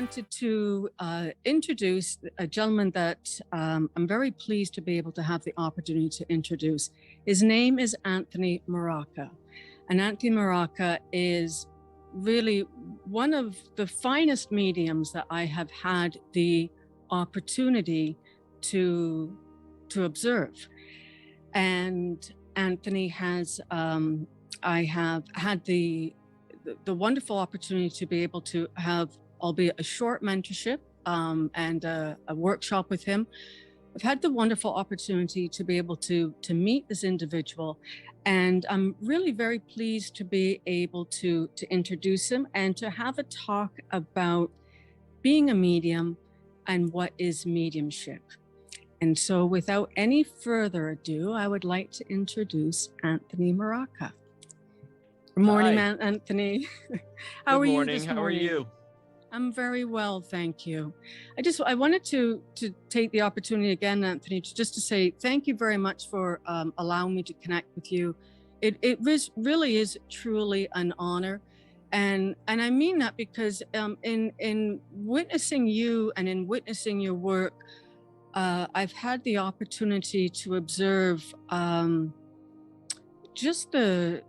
wanted to introduce a gentleman that I'm very pleased to be able to have the opportunity to introduce. His name is Anthony Mrocka. And Anthony Mrocka is really one of the finest mediums that I have had the opportunity to observe. And Anthony has, I have had the wonderful opportunity to be able to have, albeit a short mentorship and a workshop with him. I've had the wonderful opportunity to be able to meet this individual, and I'm really very pleased to be able to introduce him and to have a talk about being a medium and what is mediumship. And so without any further ado, I would like to introduce Anthony Mrocka. Good morning, Anthony. How are you this morning? How are you? I'm very well, thank you. I wanted to take the opportunity again, Anthony, just to say thank you very much for allowing me to connect with you. It really is truly an honor. And I mean that because in witnessing you and in witnessing your work, I've had the opportunity to observe just the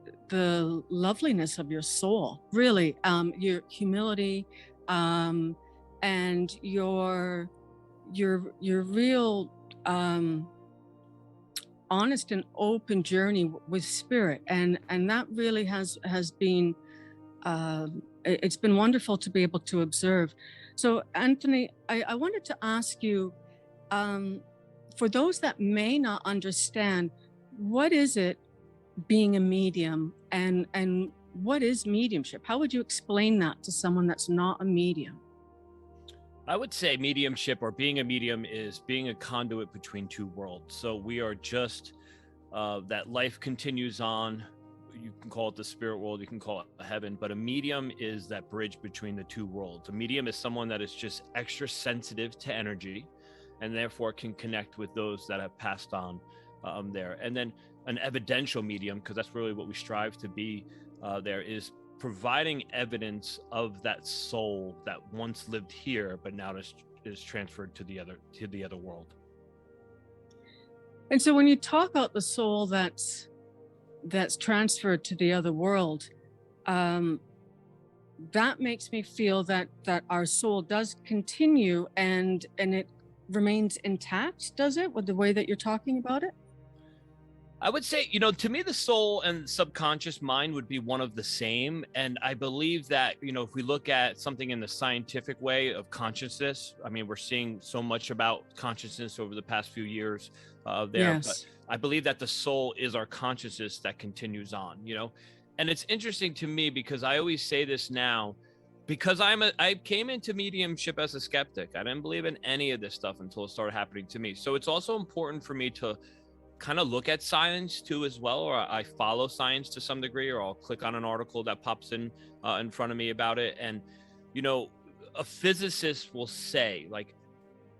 loveliness of your soul, really, your humility, and your real honest and open journey with spirit, and that really has been it's been wonderful to be able to observe. So Anthony, I wanted to ask you, for those that may not understand, what is it being a medium, and what is mediumship? How would you explain that to someone that's not a medium? I would say mediumship, or being a medium, is being a conduit between two worlds. So we are just that life continues on. You can call it the spirit world, you can call it heaven, but a medium is that bridge between the two worlds. A medium is someone that is just extra sensitive to energy, and therefore can connect with those that have passed on there. And then an evidential medium, because that's really what we strive to be, there is providing evidence of that soul that once lived here, but now is transferred to the other world. And so when you talk about the soul that's transferred to the other world, that makes me feel that our soul does continue and it remains intact, does it, with the way that you're talking about it? I would say, to me, the soul and subconscious mind would be one of the same. And I believe that, if we look at something in the scientific way of consciousness, I mean, we're seeing so much about consciousness over the past few years there. Yes. But I believe that the soul is our consciousness that continues on, And it's interesting to me because I always say this now, because I came into mediumship as a skeptic. I didn't believe in any of this stuff until it started happening to me. So it's also important for me to kind of look at science too as well, or I follow science to some degree, or I'll click on an article that pops in front of me about it. And a physicist will say, like,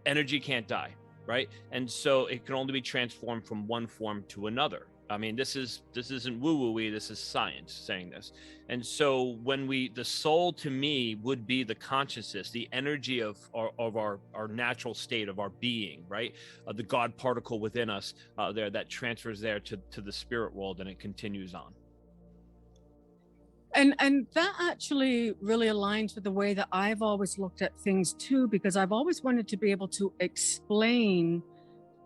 energy can't die, right? And so it can only be transformed from one form to another. I mean, this isn't woo-woo-y, this is science saying this. And so when the soul to me would be the consciousness, the energy of our natural state of our being, right? The God particle within us there that transfers there to the spirit world, and it continues on. And that actually really aligns with the way that I've always looked at things too, because I've always wanted to be able to explain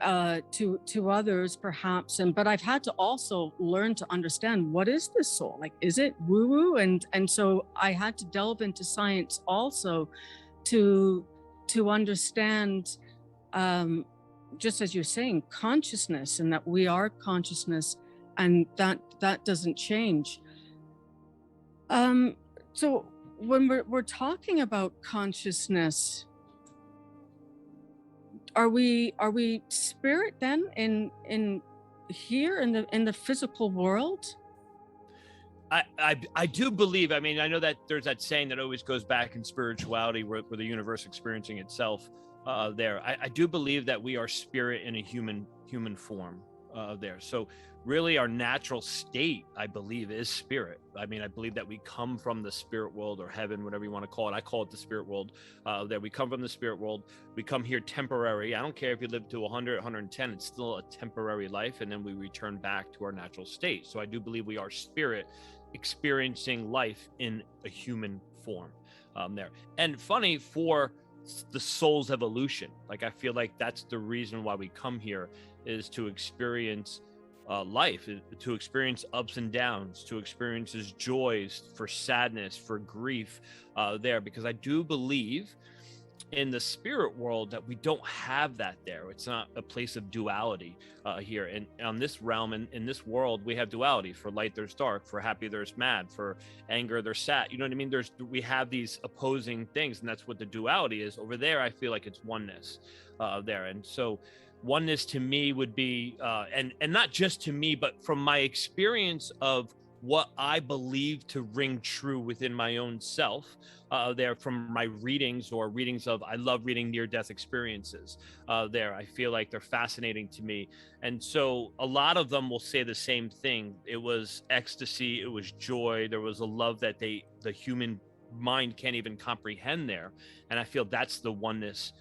to others perhaps, but I've had to also learn to understand, what is this soul? Like, is it woo-woo? And so I had to delve into science also to understand, just as you're saying, consciousness, and that we are consciousness, and that doesn't change. So when we're talking about consciousness, are we spirit then in here in the physical world? I do believe. I mean, I know that there's that saying that always goes back in spirituality, where the universe experiencing itself there. I do believe that we are spirit in a human form. there. So really our natural state, I believe, is spirit. I mean, I believe that we come from the spirit world, or heaven, whatever you want to call it. I call it the spirit world. That we come from the spirit world. We come here temporary. I don't care if you live to 100, 110, it's still a temporary life. And then we return back to our natural state. So I do believe we are spirit experiencing life in a human form there. And funny, for the soul's evolution, like I feel like that's the reason why we come here, is to experience life, to experience ups and downs, to experience joys, for sadness, for grief there, because I do believe in the spirit world that we don't have that there. It's not a place of duality here. And on this realm, and in this world, we have duality. For light, there's dark. For happy, there's mad. For anger, there's sad. You know what I mean? We have these opposing things, and that's what the duality is. Over there, I feel like it's oneness there. And so oneness to me would be, and not just to me, but from my experience of what I believe to ring true within my own self there, from my readings of, I love reading near-death experiences there. I feel like they're fascinating to me. And so a lot of them will say the same thing. It was ecstasy, it was joy, there was a love that the human mind can't even comprehend there. And I feel that's the oneness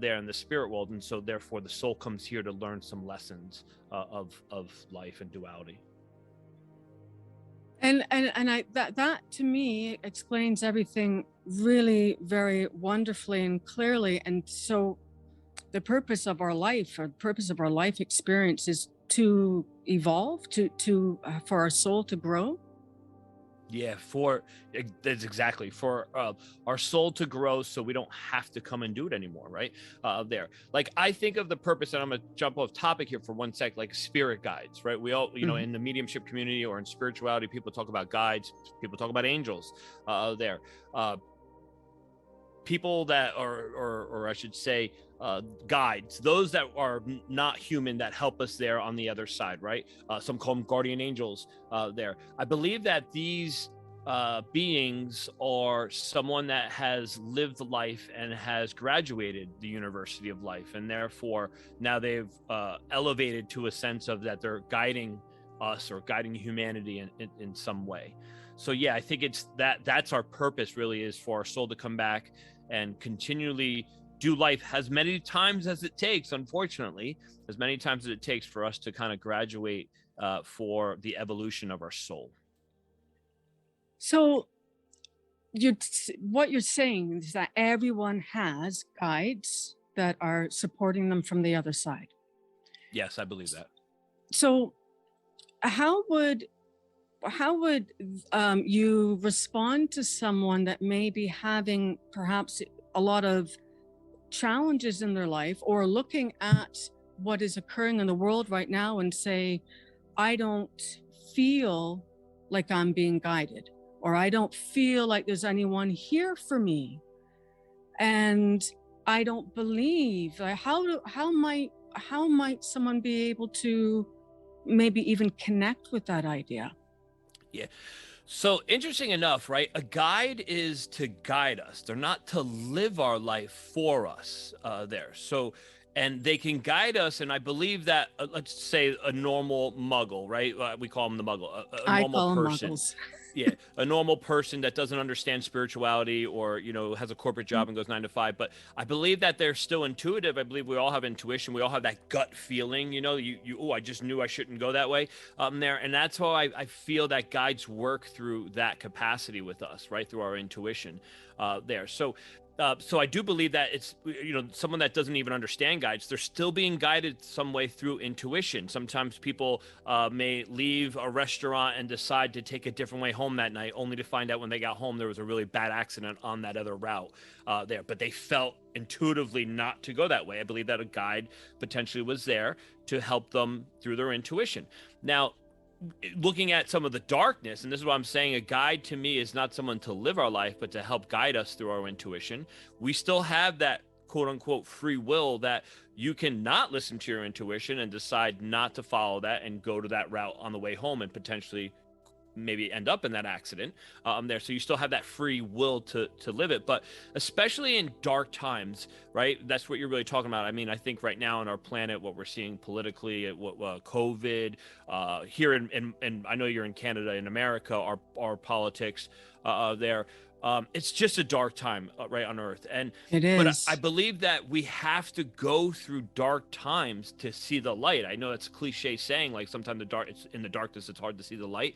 there in the spirit world. And so therefore the soul comes here to learn some lessons of life and duality. And that to me explains everything really very wonderfully and clearly. And so the purpose of our life, or the purpose of our life experience, is to evolve, for our soul to grow. Yeah, that's exactly, for our soul to grow, so we don't have to come and do it anymore, right? There, like, I think of the purpose, and I'm gonna jump off topic here for one sec, like spirit guides, right? We all, you know, in the mediumship community or in spirituality, people talk about guides, people talk about angels there. People that are, or I should say, guides, those that are not human, that help us there on the other side, right? Some call them guardian angels there. I believe that these beings are someone that has lived life and has graduated the University of Life, and therefore now they've elevated to a sense of that they're guiding us, or guiding humanity in some way. So yeah, I think it's that's our purpose, really, is for our soul to come back and continually do life as many times as it takes, unfortunately, as many times as it takes for us to kind of graduate for the evolution of our soul. So what you're saying is that everyone has guides that are supporting them from the other side. Yes, I believe that. So how would you respond to someone that may be having perhaps a lot of challenges in their life, or looking at what is occurring in the world right now and say, I don't feel like I'm being guided, or I don't feel like there's anyone here for me, and I don't believe, how might someone be able to maybe even connect with that idea? Yeah. So interesting enough, right? A guide is to guide us. They're not to live our life for us there. So, and they can guide us. And I believe that, let's say a normal muggle, right? We call them the muggle, a normal person. Yeah, a normal person that doesn't understand spirituality, or, you know, has a corporate job and goes 9 to 5. But I believe that they're still intuitive. I believe we all have intuition. We all have that gut feeling, you know, oh, I just knew I shouldn't go that way there. And that's how I feel that guides work through that capacity with us, right? Through our intuition there. So I do believe that it's, you know, someone that doesn't even understand guides, they're still being guided some way through intuition. Sometimes people may leave a restaurant and decide to take a different way home that night, only to find out when they got home there was a really bad accident on that other route there. But they felt intuitively not to go that way. I believe that a guide potentially was there to help them through their intuition. Now, looking at some of the darkness, and this is what I'm saying, a guide to me is not someone to live our life, but to help guide us through our intuition. We still have that quote unquote free will, that you can not listen to your intuition and decide not to follow that and go to that route on the way home and potentially maybe end up in that accident there. So you still have that free will to live it. But especially in dark times, right? That's what you're really talking about. I mean, I think right now on our planet, what we're seeing politically, what COVID here in I know you're in Canada, in America, our politics there. It's just a dark time right on Earth. It But I is. believe that we have to go through dark times to see the light. I know it's a cliche saying, like sometimes it's in the darkness, it's hard to see the light.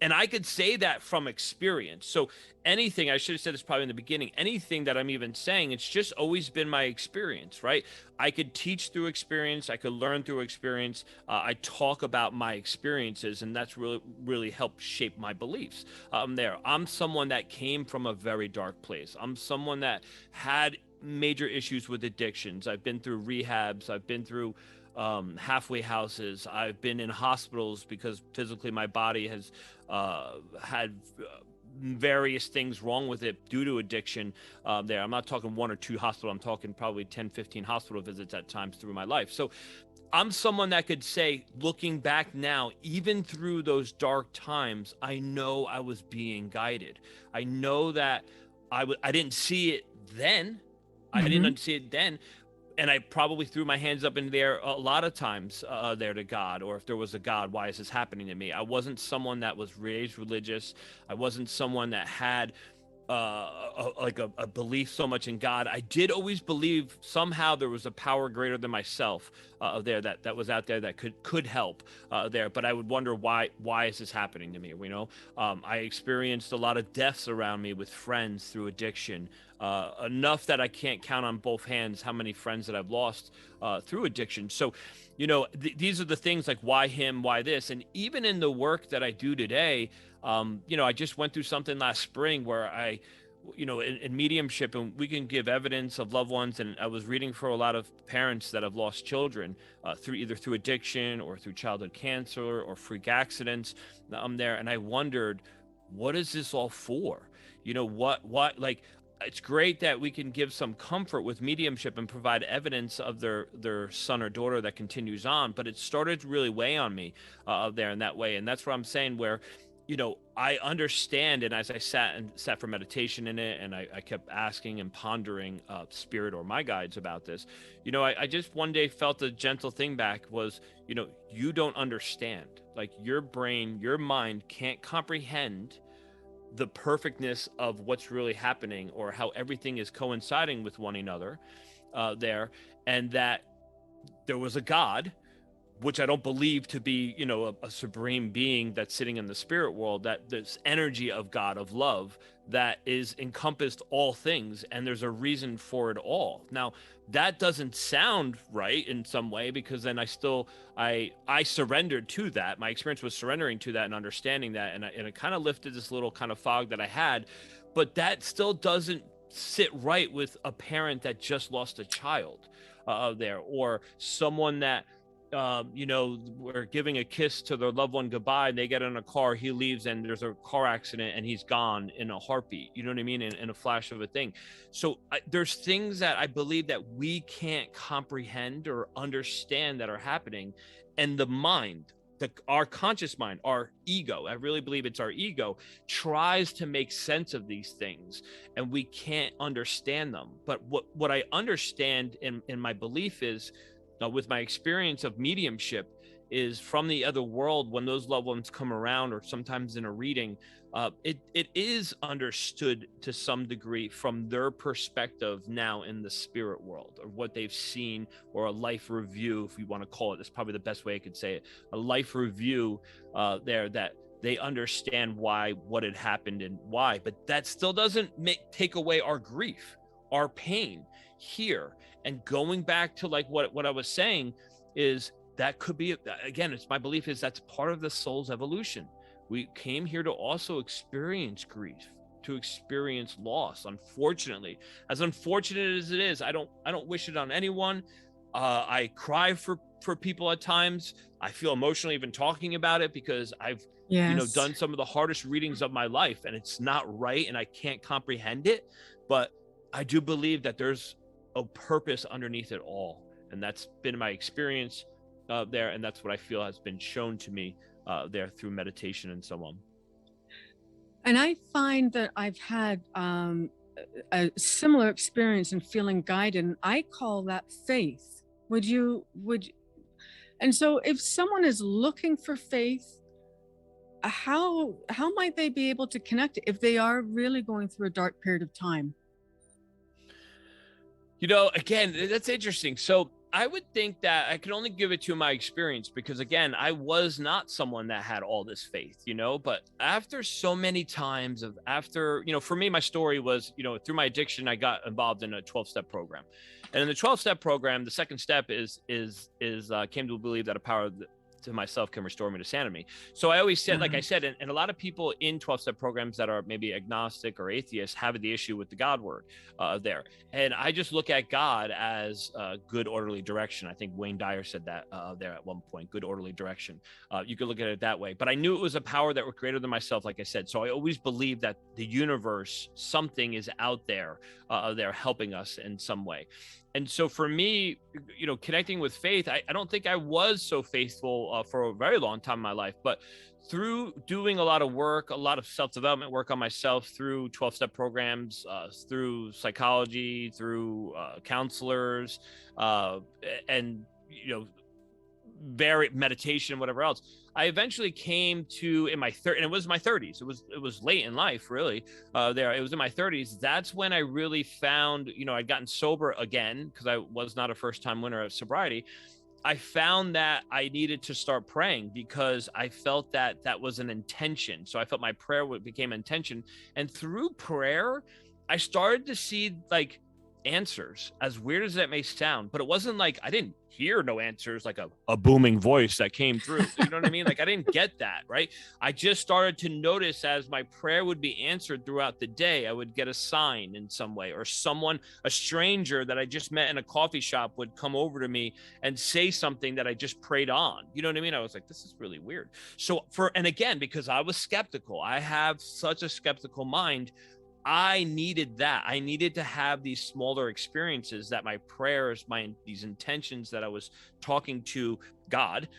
And I could say that from experience. So anything, I should have said this probably in the beginning, anything that I'm even saying, it's just always been my experience, right? I could teach through experience. I could learn through experience. I talk about my experiences, and that's really helped shape my beliefs there. I'm someone that came from a very dark place. I'm someone that had major issues with addictions. I've been through rehabs. I've been through halfway houses. I've been in hospitals because physically my body has had various things wrong with it due to addiction there. I'm not talking 1 or 2 hospital. I'm talking probably 10, 15 hospital visits at times through my life. So I'm someone that could say, looking back now, even through those dark times, I know I was being guided. I know that I didn't see it then. I didn't see it then. And I probably threw my hands up in there a lot of times there to God, or if there was a God, why is this happening to me? I wasn't someone that was raised religious. I wasn't someone that had a belief so much in God. I did always believe somehow there was a power greater than myself there that was out there that could help there. But I would wonder why is this happening to me? You know, I experienced a lot of deaths around me with friends through addiction. Enough that I can't count on both hands how many friends that I've lost through addiction. So, you know, these are the things like why him, why this, and even in the work that I do today. You know, I just went through something last spring where I, you know, in mediumship, and we can give evidence of loved ones. And I was reading for a lot of parents that have lost children through addiction or through childhood cancer or freak accidents. I'm there, and I wondered, what is this all for? You know, what like. It's great that we can give some comfort with mediumship and provide evidence of their son or daughter that continues on, but it started to really weigh on me there in that way. And that's what I'm saying, where, you know, I understand. And as I sat for meditation in it, and I kept asking and pondering spirit or my guides about this, you know, I just one day felt a gentle thing back was, you know, you don't understand. Like your brain, your mind can't comprehend the perfectness of what's really happening or how everything is coinciding with one another there. And that there was a God, which I don't believe to be, you know, a supreme being that's sitting in the spirit world, that this energy of God, of love, that is encompassed all things, and there's a reason for it all. Now, that doesn't sound right in some way, because then I surrendered to that. My experience was surrendering to that and understanding that, and it kind of lifted this little kind of fog that I had, but that still doesn't sit right with a parent that just lost a child there, or someone that you know, we're giving a kiss to their loved one goodbye, and they get in a car, he leaves, and there's a car accident and he's gone in a heartbeat. You know what I mean? In a flash of a thing. So there's things that I believe that we can't comprehend or understand that are happening. And the mind, our conscious mind, our ego, I really believe it's our ego, tries to make sense of these things, and we can't understand them. But what I understand in my belief is, with my experience of mediumship, is from the other world, when those loved ones come around, or sometimes in a reading, it is understood to some degree from their perspective now in the spirit world, or what they've seen, or a life review, if you want to call it. That's probably the best way I could say it, a life review there, that they understand what had happened and why. But that still doesn't take away our grief, our pain here. And going back to like what I was saying, is that could be, again, it's my belief is that's part of the soul's evolution. We came here to also experience grief, to experience loss. Unfortunately, as unfortunate as it is, I don't wish it on anyone. I cry for people at times. I feel emotional even talking about it, because I've you know, Yes. done some of the hardest readings of my life, and it's not right, and I can't comprehend it. But I do believe that there's a purpose underneath it all, and that's been my experience there, and that's what I feel has been shown to me there through meditation and so on. And I find that I've had a similar experience in feeling guided, and I call that faith. Would and so if someone is looking for faith, how might they be able to connect if they are really going through a dark period of time? You know, again, that's interesting. So I would think that I can only give it to my experience because, again, I was not someone that had all this faith, but after so many times for me, my story was, through my addiction, I got involved in a 12-step program. And in the 12-step program, the second step is came to believe that a power to myself can restore me to sanity. So I always said, like I said, and a lot of people in 12-step programs that are maybe agnostic or atheists have the issue with the God word there. And I just look at God as good, orderly direction. I think Wayne Dyer said that there at one point, good, orderly direction. You could look at it that way. But I knew it was a power that was greater than myself, like I said. So I always believed that the universe, something is out there, there helping us in some way. And so for me, connecting with faith, I don't think I was so faithful for a very long time in my life, but through doing a lot of work, a lot of self-development work on myself through 12-step programs, through psychology, through counselors, and, varied meditation, whatever else, I eventually came to in my and it was my 30s. It was late in life, really. It was in my 30s. That's when I really found, I'd gotten sober again because I was not a first-time winner of sobriety. I found that I needed to start praying because I felt that that was an intention. So I felt my prayer became intention, and through prayer, I started to see like answers, as weird as that may sound, but it wasn't like I didn't hear no answers, like a booming voice that came through. You know what I mean? Like I didn't get that, right? I just started to notice as my prayer would be answered throughout the day, I would get a sign in some way, or a stranger that I just met in a coffee shop would come over to me and say something that I just prayed on. You know what I mean? I was like, this is really weird. And again, because I was skeptical, I have such a skeptical mind, I needed that. I needed to have these smaller experiences that my prayers, these intentions that I was talking to God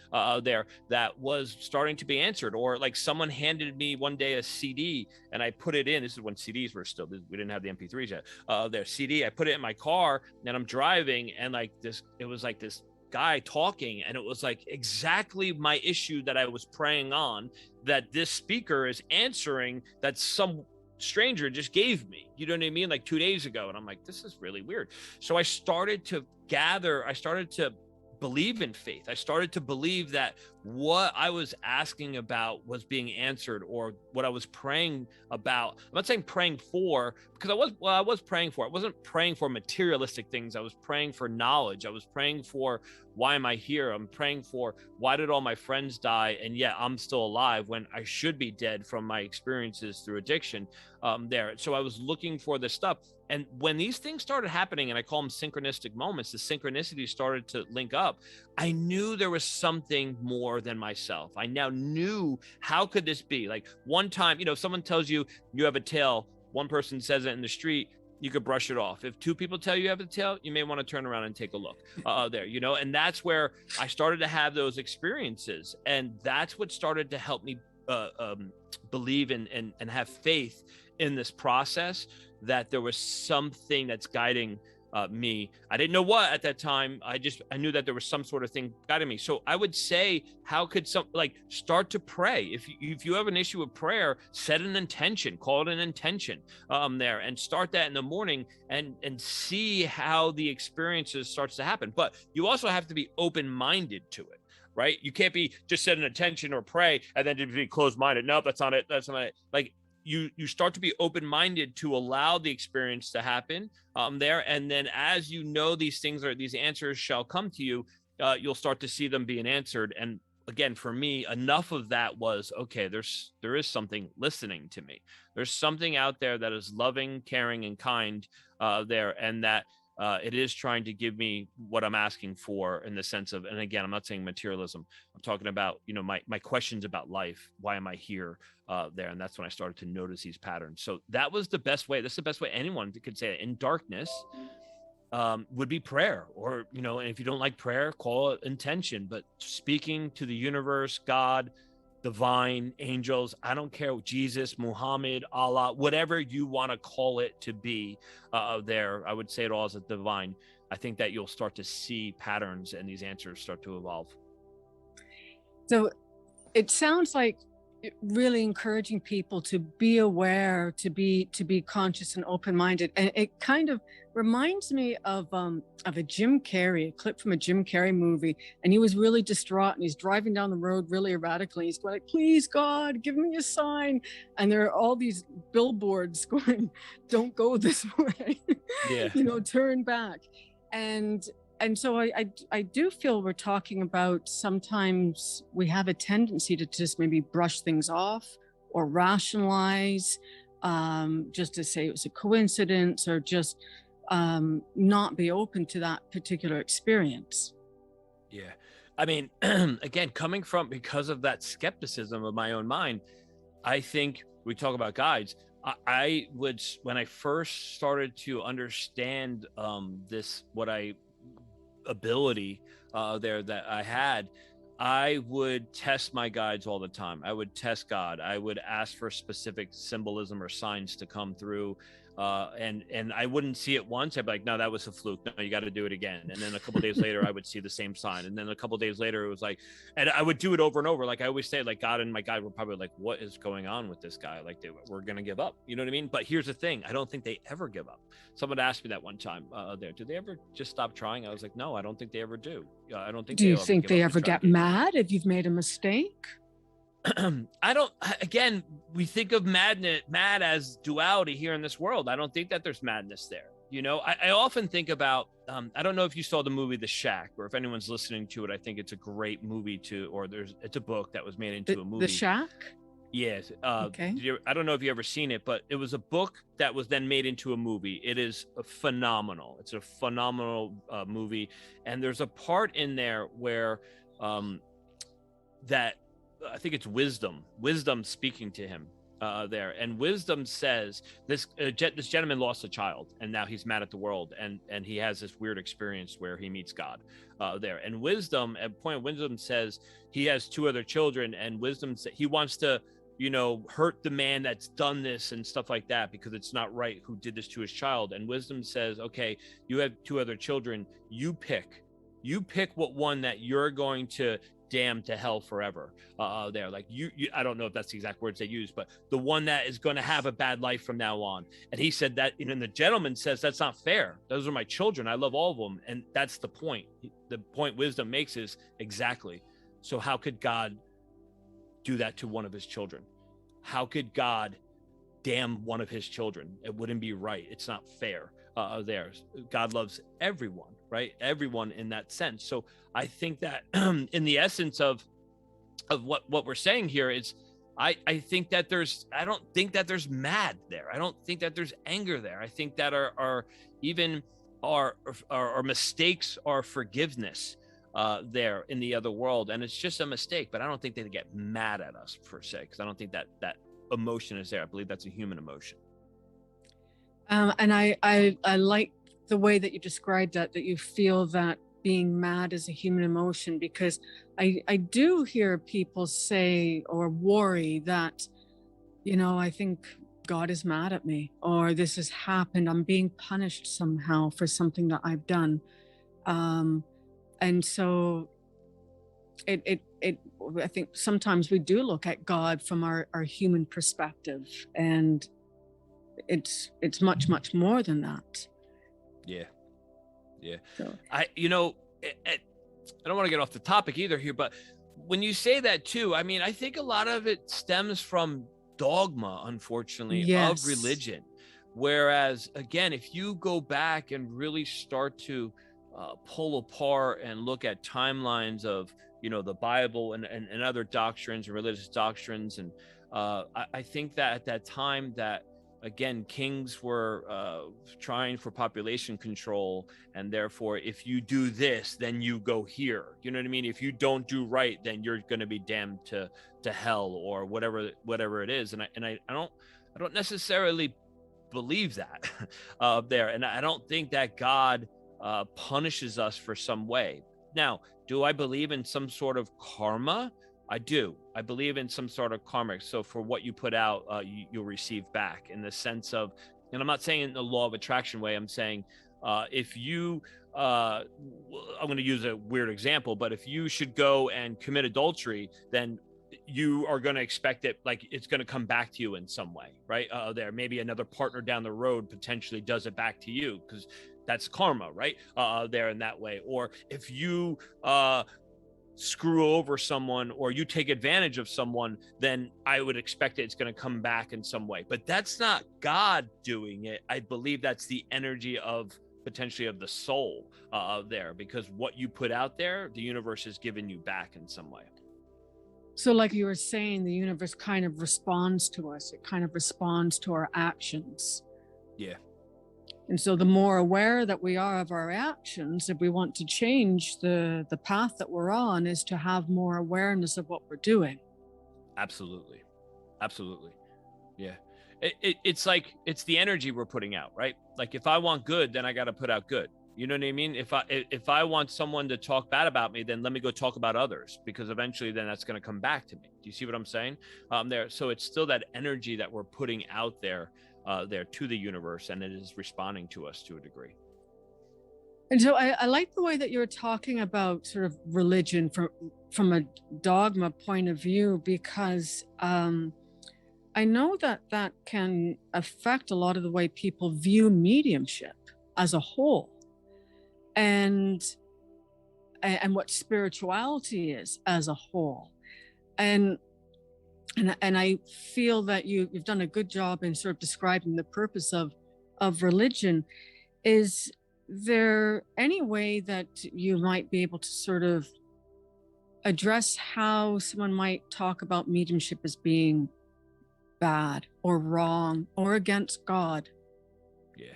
there, that was starting to be answered. Or like someone handed me one day a CD and I put it in. This is when CDs were still, we didn't have the MP3s yet. Their CD, I put it in my car and I'm driving, and it was like this guy talking, and it was like exactly my issue that I was praying on, that this speaker is answering, that some stranger just gave me, you know what I mean, like 2 days ago. And I'm like, this is really weird. So I started to believe in faith. I started to believe that what I was asking about was being answered, or what I was praying about. I'm not saying praying for, because I was praying for, I wasn't praying for materialistic things. I was praying for knowledge. I was praying for, why am I here? I'm praying for, why did all my friends die and yet I'm still alive when I should be dead from my experiences through addiction there. So I was looking for this stuff. And when these things started happening, and I call them synchronistic moments, the synchronicity started to link up, I knew there was something more than myself. I now knew, how could this be? Like one time, if someone tells you you have a tail, one person says it in the street, you could brush it off. If two people tell you have a tail, you may want to turn around and take a look there, and that's where I started to have those experiences. And that's what started to help me believe in and have faith in this process, that there was something that's guiding me. I didn't know what at that time. I knew that there was some sort of thing guiding me. So I would say, how could start to pray? If you have an issue with prayer, set an intention, call it an intention there, and start that in the morning, and see how the experiences starts to happen. But you also have to be open-minded to it. Right? You can't be just set an intention or pray and then just be closed-minded. Nope, that's not it. That's not it. Like you start to be open-minded to allow the experience to happen there. And then as these things, or these answers shall come to you, you'll start to see them being answered. And again, for me, enough of that was, okay, there is something listening to me. There's something out there that is loving, caring, and kind there. And that it is trying to give me what I'm asking for, in the sense of, and again, I'm not saying materialism. I'm talking about, my questions about life. Why am I here there? And that's when I started to notice these patterns. So that was the best way. That's the best way anyone could say it. In darkness would be prayer, or, and if you don't like prayer, call it intention, but speaking to the universe, God, divine, angels, I don't care, Jesus, Muhammad, Allah, whatever you want to call it to be, there, I would say it all as a divine. I think that you'll start to see patterns and these answers start to evolve. So it sounds like really encouraging people to be aware, to be conscious and open-minded. And it kind of reminds me of a Jim Carrey, a clip from a Jim Carrey movie. And he was really distraught and he's driving down the road really erratically. He's going like, please God, give me a sign. And there are all these billboards going, don't go this way, Yeah. Turn back. And so I do feel we're talking about sometimes we have a tendency to just maybe brush things off or rationalize, just to say it was a coincidence, or just not be open to that particular experience. Yeah. I mean, again, because of that skepticism of my own mind, I think we talk about guides. I would, when I first started to understand ability there that I had, I would test my guides all the time. I would test God. I would ask for specific symbolism or signs to come through. And I wouldn't see it once. I'd be like, no, that was a fluke. No, you got to do it again. And then a couple of days later, I would see the same sign. And then a couple of days later, it was like, and I would do it over and over. Like I always say, like God and my guide were probably like, what is going on with this guy? Like we're going to give up. You know what I mean? But here's the thing. I don't think they ever give up. Someone asked me that one time do they ever just stop trying? I was like, no, I don't think they ever do. I don't think. Do you think they ever get mad if you've made a mistake? Again, we think of mad as duality here in this world. I don't think that there's madness there. I often think about, I don't know if you saw the movie The Shack, or if anyone's listening to it, I think it's a great movie it's a book that was made into a movie. The Shack? Yes. Okay. I don't know if you ever seen it, but it was a book that was then made into a movie. It is phenomenal. It's a phenomenal movie. And there's a part in there where that I think it's wisdom speaking to him there. And wisdom says this gentleman lost a child and now he's mad at the world. And he has this weird experience where he meets God there. And wisdom says he has two other children, and wisdom says he wants to, hurt the man that's done this and stuff like that, because it's not right who did this to his child. And wisdom says, okay, you have two other children. You pick what one that you're going to damn to hell forever there. Like you I don't know if that's the exact words they use, but the one that is going to have a bad life from now on. And he said that, and the gentleman says, that's not fair. Those are my children. I love all of them. And that's the point. The point wisdom makes is exactly. So how could God do that to one of his children? How could God damn one of his children? It wouldn't be right. It's not fair. There, God loves everyone, right? Everyone in that sense. So I think that in the essence of what we're saying here is, I think that I don't think that there's mad there. I don't think that there's anger there. I think that our mistakes are forgiveness there in the other world, and it's just a mistake. But I don't think they get mad at us per se, because I don't think that emotion is there. I believe that's a human emotion. And I like the way that you described that you feel that being mad is a human emotion, because I do hear people say or worry that, I think God is mad at me, or this has happened. I'm being punished somehow for something that I've done. And so I think sometimes we do look at God from our human perspective, and it's much more than that. Yeah. So. I don't want to get off the topic either here, but when you say that too, I mean, I think a lot of it stems from dogma, unfortunately, Yes. of religion. Whereas again, if you go back and really start to pull apart and look at timelines of the Bible and other doctrines and religious doctrines, and I think that at that time that, again, kings were trying for population control, and therefore if you do this, then you go here. You know what I mean? If you don't do right, then you're going to be damned to hell or whatever it is. And I don't necessarily believe that there. And I don't think that God punishes us for some way. Now, do I believe in some sort of karma I do. I believe in some sort of karmic. So for what you put out, you'll receive back, in the sense of, and I'm not saying in the law of attraction way. I'm saying if you, I'm going to use a weird example, but if you should go and commit adultery, then you are going to expect it, like it's going to come back to you in some way, right? There, maybe another partner down the road potentially does it back to you, because that's karma, right? There in that way. Or if you screw over someone or you take advantage of someone, then I would expect it's going to come back in some way. But that's not God doing it. I believe that's the energy of potentially of the soul there, because what you put out there, the universe has given you back in some way. So like you were saying, the universe kind of responds to us. It kind of responds to our actions. Yeah. And so the more aware that we are of our actions, if we want to change the path that we're on, is to have more awareness of what we're doing. Absolutely. Absolutely. Yeah. It's like, it's the energy we're putting out, right? Like if I want good, then I got to put out good. You know what I mean? If I want someone to talk bad about me, then let me go talk about others, because eventually then that's going to come back to me. Do you see what I'm saying? There. So it's still that energy that we're putting out there, there to the universe, and it is responding to us to a degree. And so I like the way that you're talking about sort of religion from a dogma point of view, because I know that that can affect a lot of the way people view mediumship as a whole, and what spirituality is as a whole. And I feel that you've done a good job in sort of describing the purpose of religion. Is there any way that you might be able to sort of address how someone might talk about mediumship as being bad or wrong or against God? Yeah.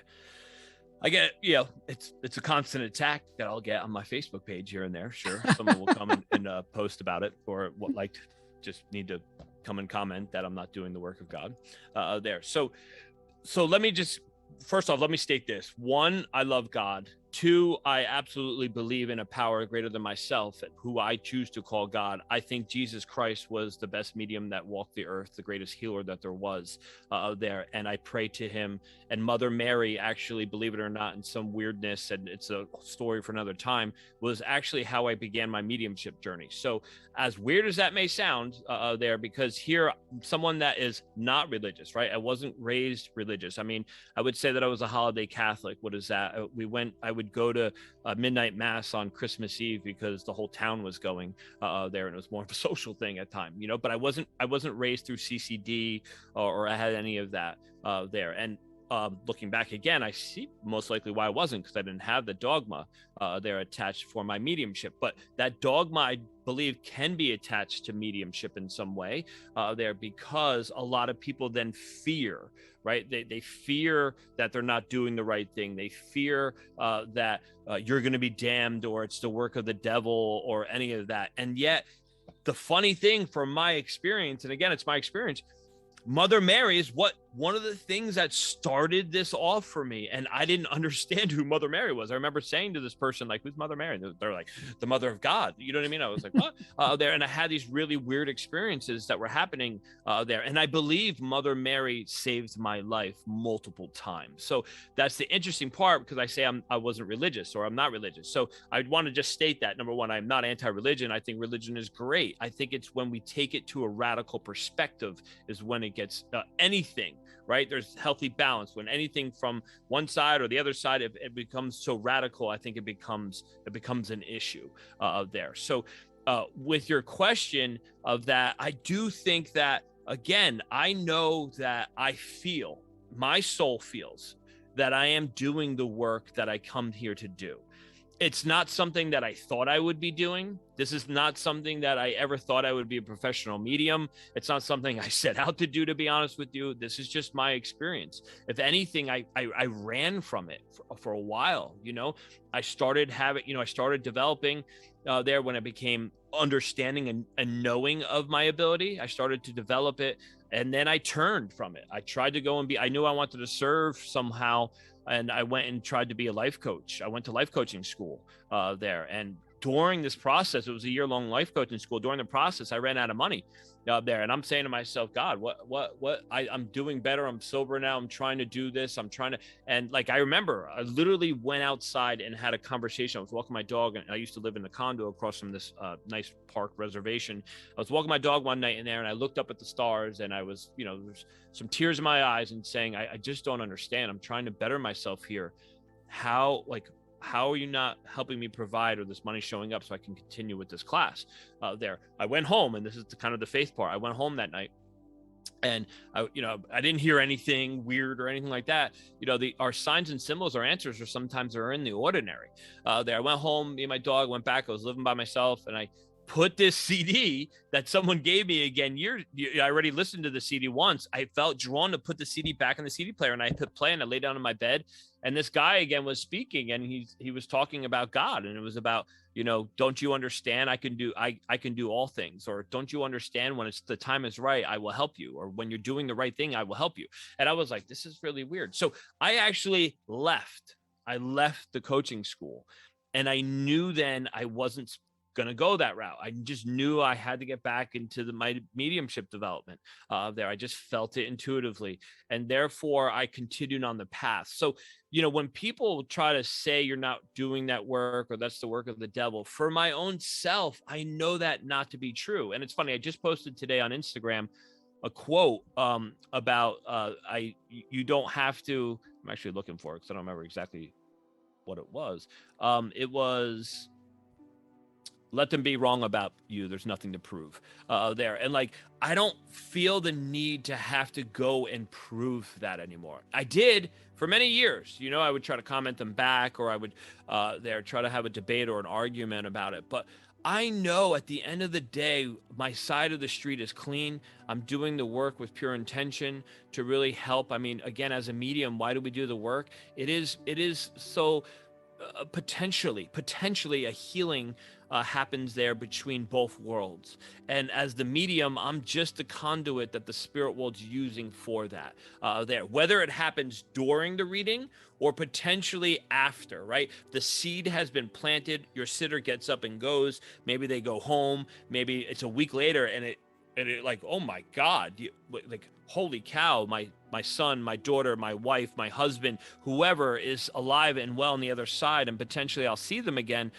I get, it's a constant attack that I'll get on my Facebook page here and there. Sure. Someone will come and post about it, or what, like, just need to come and comment that I'm not doing the work of God there. So let me just, first off, let me state this. One, I love God. Two, I absolutely believe in a power greater than myself, who I choose to call God. I think Jesus Christ was the best medium that walked the earth, the greatest healer that there was there. And I pray to him. And Mother Mary, actually, believe it or not, in some weirdness, and it's a story for another time, was actually how I began my mediumship journey. So as weird as that may sound there, because here, someone that is not religious, right? I wasn't raised religious. I mean, I would say that I was a holiday Catholic. What is that? I would go to midnight mass on Christmas Eve because the whole town was going there, and it was more of a social thing at time, but I wasn't raised through CCD or I had any of that there. And looking back again, I see most likely why I wasn't, because I didn't have the dogma there attached for my mediumship. But that dogma, I believe, can be attached to mediumship in some way there, because a lot of people then fear, right? They fear that they're not doing the right thing. They fear that you're going to be damned, or it's the work of the devil, or any of that. And yet, the funny thing from my experience, and again, it's my experience, Mother Mary is one of the things that started this off for me. And I didn't understand who Mother Mary was. I remember saying to this person, like, who's Mother Mary? They're like, the mother of God. You know what I mean? I was like, what? There. And I had these really weird experiences that were happening there. And I believe Mother Mary saved my life multiple times. So that's the interesting part, because I say I wasn't religious, or I'm not religious. So I'd want to just state that, number one, I'm not anti-religion. I think religion is great. I think it's when we take it to a radical perspective is when it gets anything, right? There's healthy balance. When anything from one side or the other side, if it becomes so radical, I think it becomes an issue there. So with your question of that, I do think that, again, I know that my soul feels that I am doing the work that I come here to do. It's not something that I thought I would be doing. This is not something that I ever thought I would be a professional medium. It's not something I set out to do, to be honest with you. This is just my experience. If anything, I ran from it for a while. I started developing there when I became understanding and knowing of my ability. I started to develop it, and then I turned from it. I tried to go and I knew I wanted to serve somehow, and I went and tried to be a life coach. I went to life coaching school there, and during this process, it was a year-long life coaching school. During the process, I ran out of money there. And I'm saying to myself, God, I'm doing better. I'm sober now. I'm trying to do this. And like, I remember I literally went outside and had a conversation. I was walking my dog, and I used to live in the condo across from this nice park reservation. I was walking my dog one night in there, and I looked up at the stars, and I was, there's some tears in my eyes, and saying, I just don't understand. I'm trying to better myself here. How are you not helping me provide, or this money showing up so I can continue with this class there? I went home, and this is kind of the faith part. I went home that night, and I didn't hear anything weird or anything like that. Our signs and symbols, our answers are in the ordinary there. I went home, me and my dog went back. I was living by myself, and I put this CD that someone gave me again. I already listened to the CD once. I felt drawn to put the CD back in the CD player, and I hit play, and I lay down in my bed, and this guy again was speaking, and he was talking about God, and it was about, don't you understand? I can do all things, or don't you understand, when the time is right, I will help you, or when you're doing the right thing, I will help you. And I was like, this is really weird. So I actually left the coaching school, and I knew then I wasn't going to go that route. I just knew I had to get back into my mediumship development there. I just felt it intuitively. And therefore I continued on the path. So, when people try to say you're not doing that work, or that's the work of the devil, for my own self, I know that not to be true. And it's funny, I just posted today on Instagram a quote about you don't have to, I'm actually looking for it because I don't remember exactly what it was. It was, let them be wrong about you. There's nothing to prove there. And like, I don't feel the need to have to go and prove that anymore. I did for many years. I would try to comment them back, or I would try to have a debate or an argument about it. But I know at the end of the day, my side of the street is clean. I'm doing the work with pure intention to really help. I mean, again, as a medium, why do we do the work? It is so potentially a healing happens there between both worlds. And as the medium, I'm just the conduit that the spirit world's using for that there, whether it happens during the reading or potentially after, right? The seed has been planted, your sitter gets up and goes, maybe they go home, maybe it's a week later, and it like, oh my God, like, holy cow, my son, my daughter, my wife, my husband, whoever is alive and well on the other side, and potentially I'll see them again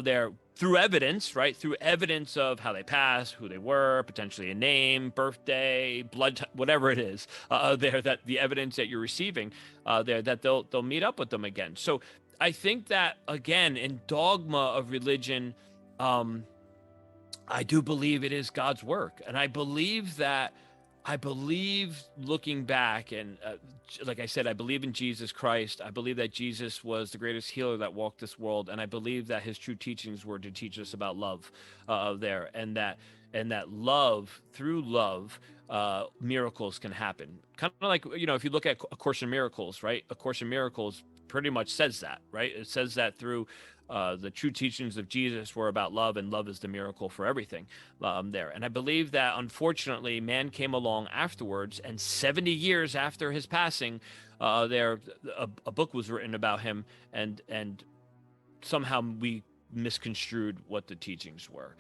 there through evidence, right? Through evidence of how they passed, who they were, potentially a name, birthday, blood, whatever it is there, that the evidence that you're receiving there, that they'll meet up with them again. So I think that, again, in dogma of religion, I do believe it is God's work. And I believe looking back, and like I said, I believe in Jesus Christ. I believe that Jesus was the greatest healer that walked this world. And I believe that his true teachings were to teach us about love there, and that love, through love, miracles can happen. Kind of like, if you look at A Course in Miracles, right? A Course in Miracles pretty much says that, right? It says that through the true teachings of Jesus were about love, and love is the miracle for everything there. And I believe that, unfortunately, man came along afterwards, and 70 years after his passing, a book was written about him, and somehow we misconstrued what the teachings were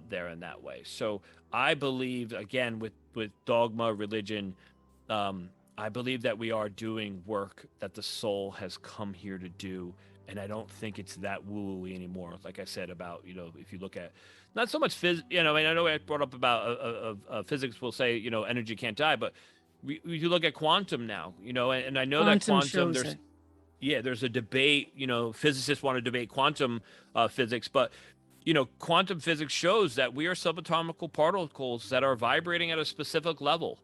there in that way. So I believe, again, with dogma, religion, I believe that we are doing work that the soul has come here to do. And I don't think it's that woo-woo anymore. Like I said about, if you look at not so much I know I brought up about physics will say, energy can't die, but you look at quantum now, and I know that quantum, there's a debate, physicists want to debate quantum physics, but quantum physics shows that we are subatomic particles that are vibrating at a specific level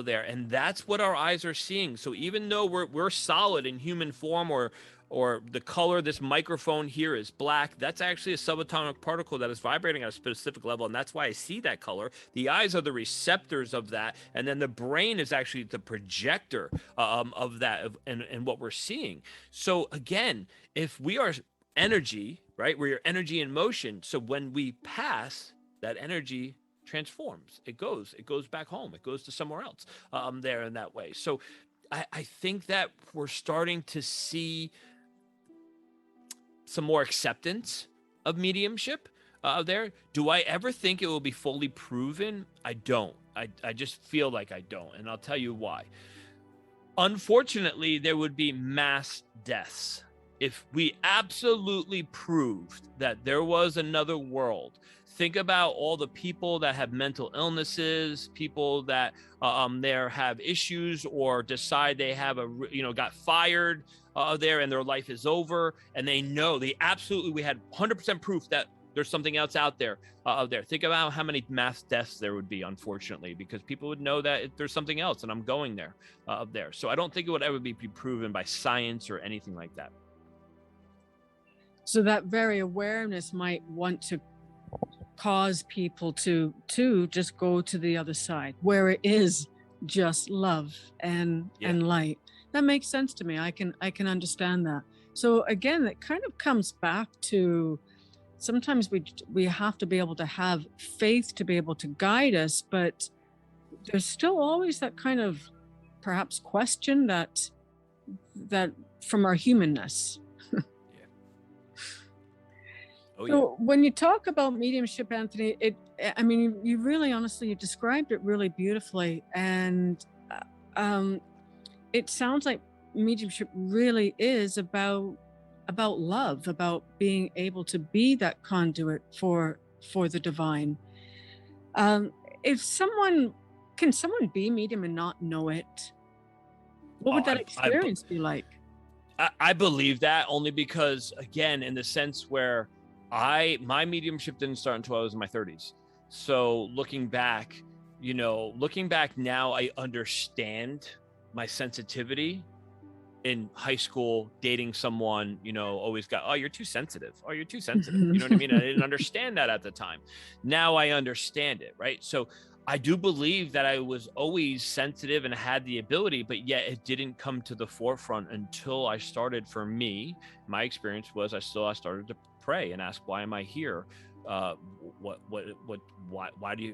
there. And that's what our eyes are seeing. So even though we're solid in human form, or the color, this microphone here is black, that's actually a subatomic particle that is vibrating at a specific level. And that's why I see that color. The eyes are the receptors of that. And then the brain is actually the projector of that and what we're seeing. So again, if we are energy, right? We're energy in motion. So when we pass, that energy transforms. It goes back home. It goes to somewhere else there in that way. So I think that we're starting to see some more acceptance of mediumship there. Do I ever think it will be fully proven? I don't. I just feel like I don't. And I'll tell you why. Unfortunately, there would be mass deaths if we absolutely proved that there was another world. Think about all the people that have mental illnesses, people that there have issues or decide they have got fired there and their life is over, and they know we had 100% proof that there's something else out there. Think about how many mass deaths there would be, unfortunately, because people would know that there's something else, and I'm going there. So I don't think it would ever be proven by science or anything like that. So that very awareness might want to cause people to just go to the other side, where it is just love and light. That makes sense to me. I can understand that. So again, it kind of comes back to, sometimes we have to be able to have faith to be able to guide us, but there's still always that kind of perhaps question that from our humanness. So when you talk about mediumship, Anthony, you really honestly, you described it really beautifully. And it sounds like mediumship really is about love, about being able to be that conduit for the divine. Can someone be medium and not know it? What would that experience be like? I believe that only because, again, in the sense where my mediumship didn't start until I was in my 30s. So looking back now, I understand my sensitivity. In high school, dating someone, always got, oh, you're too sensitive. Oh, you're too sensitive. You know what I mean? I didn't understand that at the time. Now I understand it, right? So I do believe that I was always sensitive and had the ability, but yet it didn't come to the forefront until I started. For me, my experience was I started to pray and ask, why am I here? Why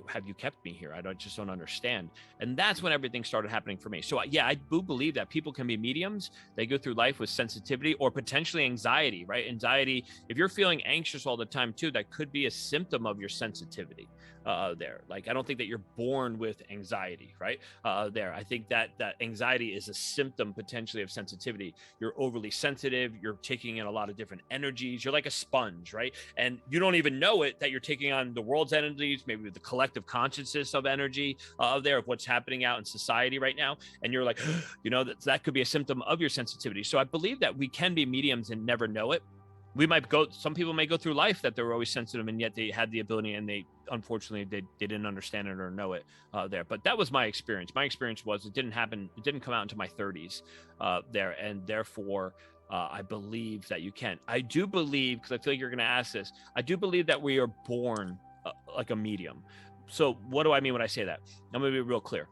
have you kept me here? I just don't understand. And that's when everything started happening for me. So yeah, I do believe that people can be mediums. They go through life with sensitivity or potentially anxiety, right? Anxiety, if you're feeling anxious all the time too, that could be a symptom of your sensitivity there. Like, I don't think that you're born with anxiety, right? I think that anxiety is a symptom potentially of sensitivity. You're overly sensitive. You're taking in a lot of different energies. You're like a sponge, right? And you don't even know it, that you're taking on the world's energies, maybe the collective consciousness of energy of what's happening out in society right now. And you're like, that could be a symptom of your sensitivity. So I believe that we can be mediums and never know it. Some people may go through life that they were always sensitive, and yet they had the ability, and unfortunately they didn't understand it or know it there. But that was my experience. My experience was it didn't happen. It didn't come out into my 30s there. And therefore, I believe that you can. I do believe, because I feel like you're going to ask this, I do believe that we are born like a medium. So what do I mean when I say that? I'm going to be real clear.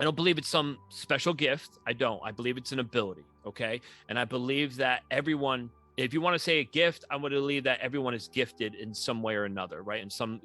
I don't believe it's some special gift. I don't. I believe it's an ability. Okay. And I believe that everyone, if you want to say a gift, I'm going to believe that everyone is gifted in some way or another, right? And some,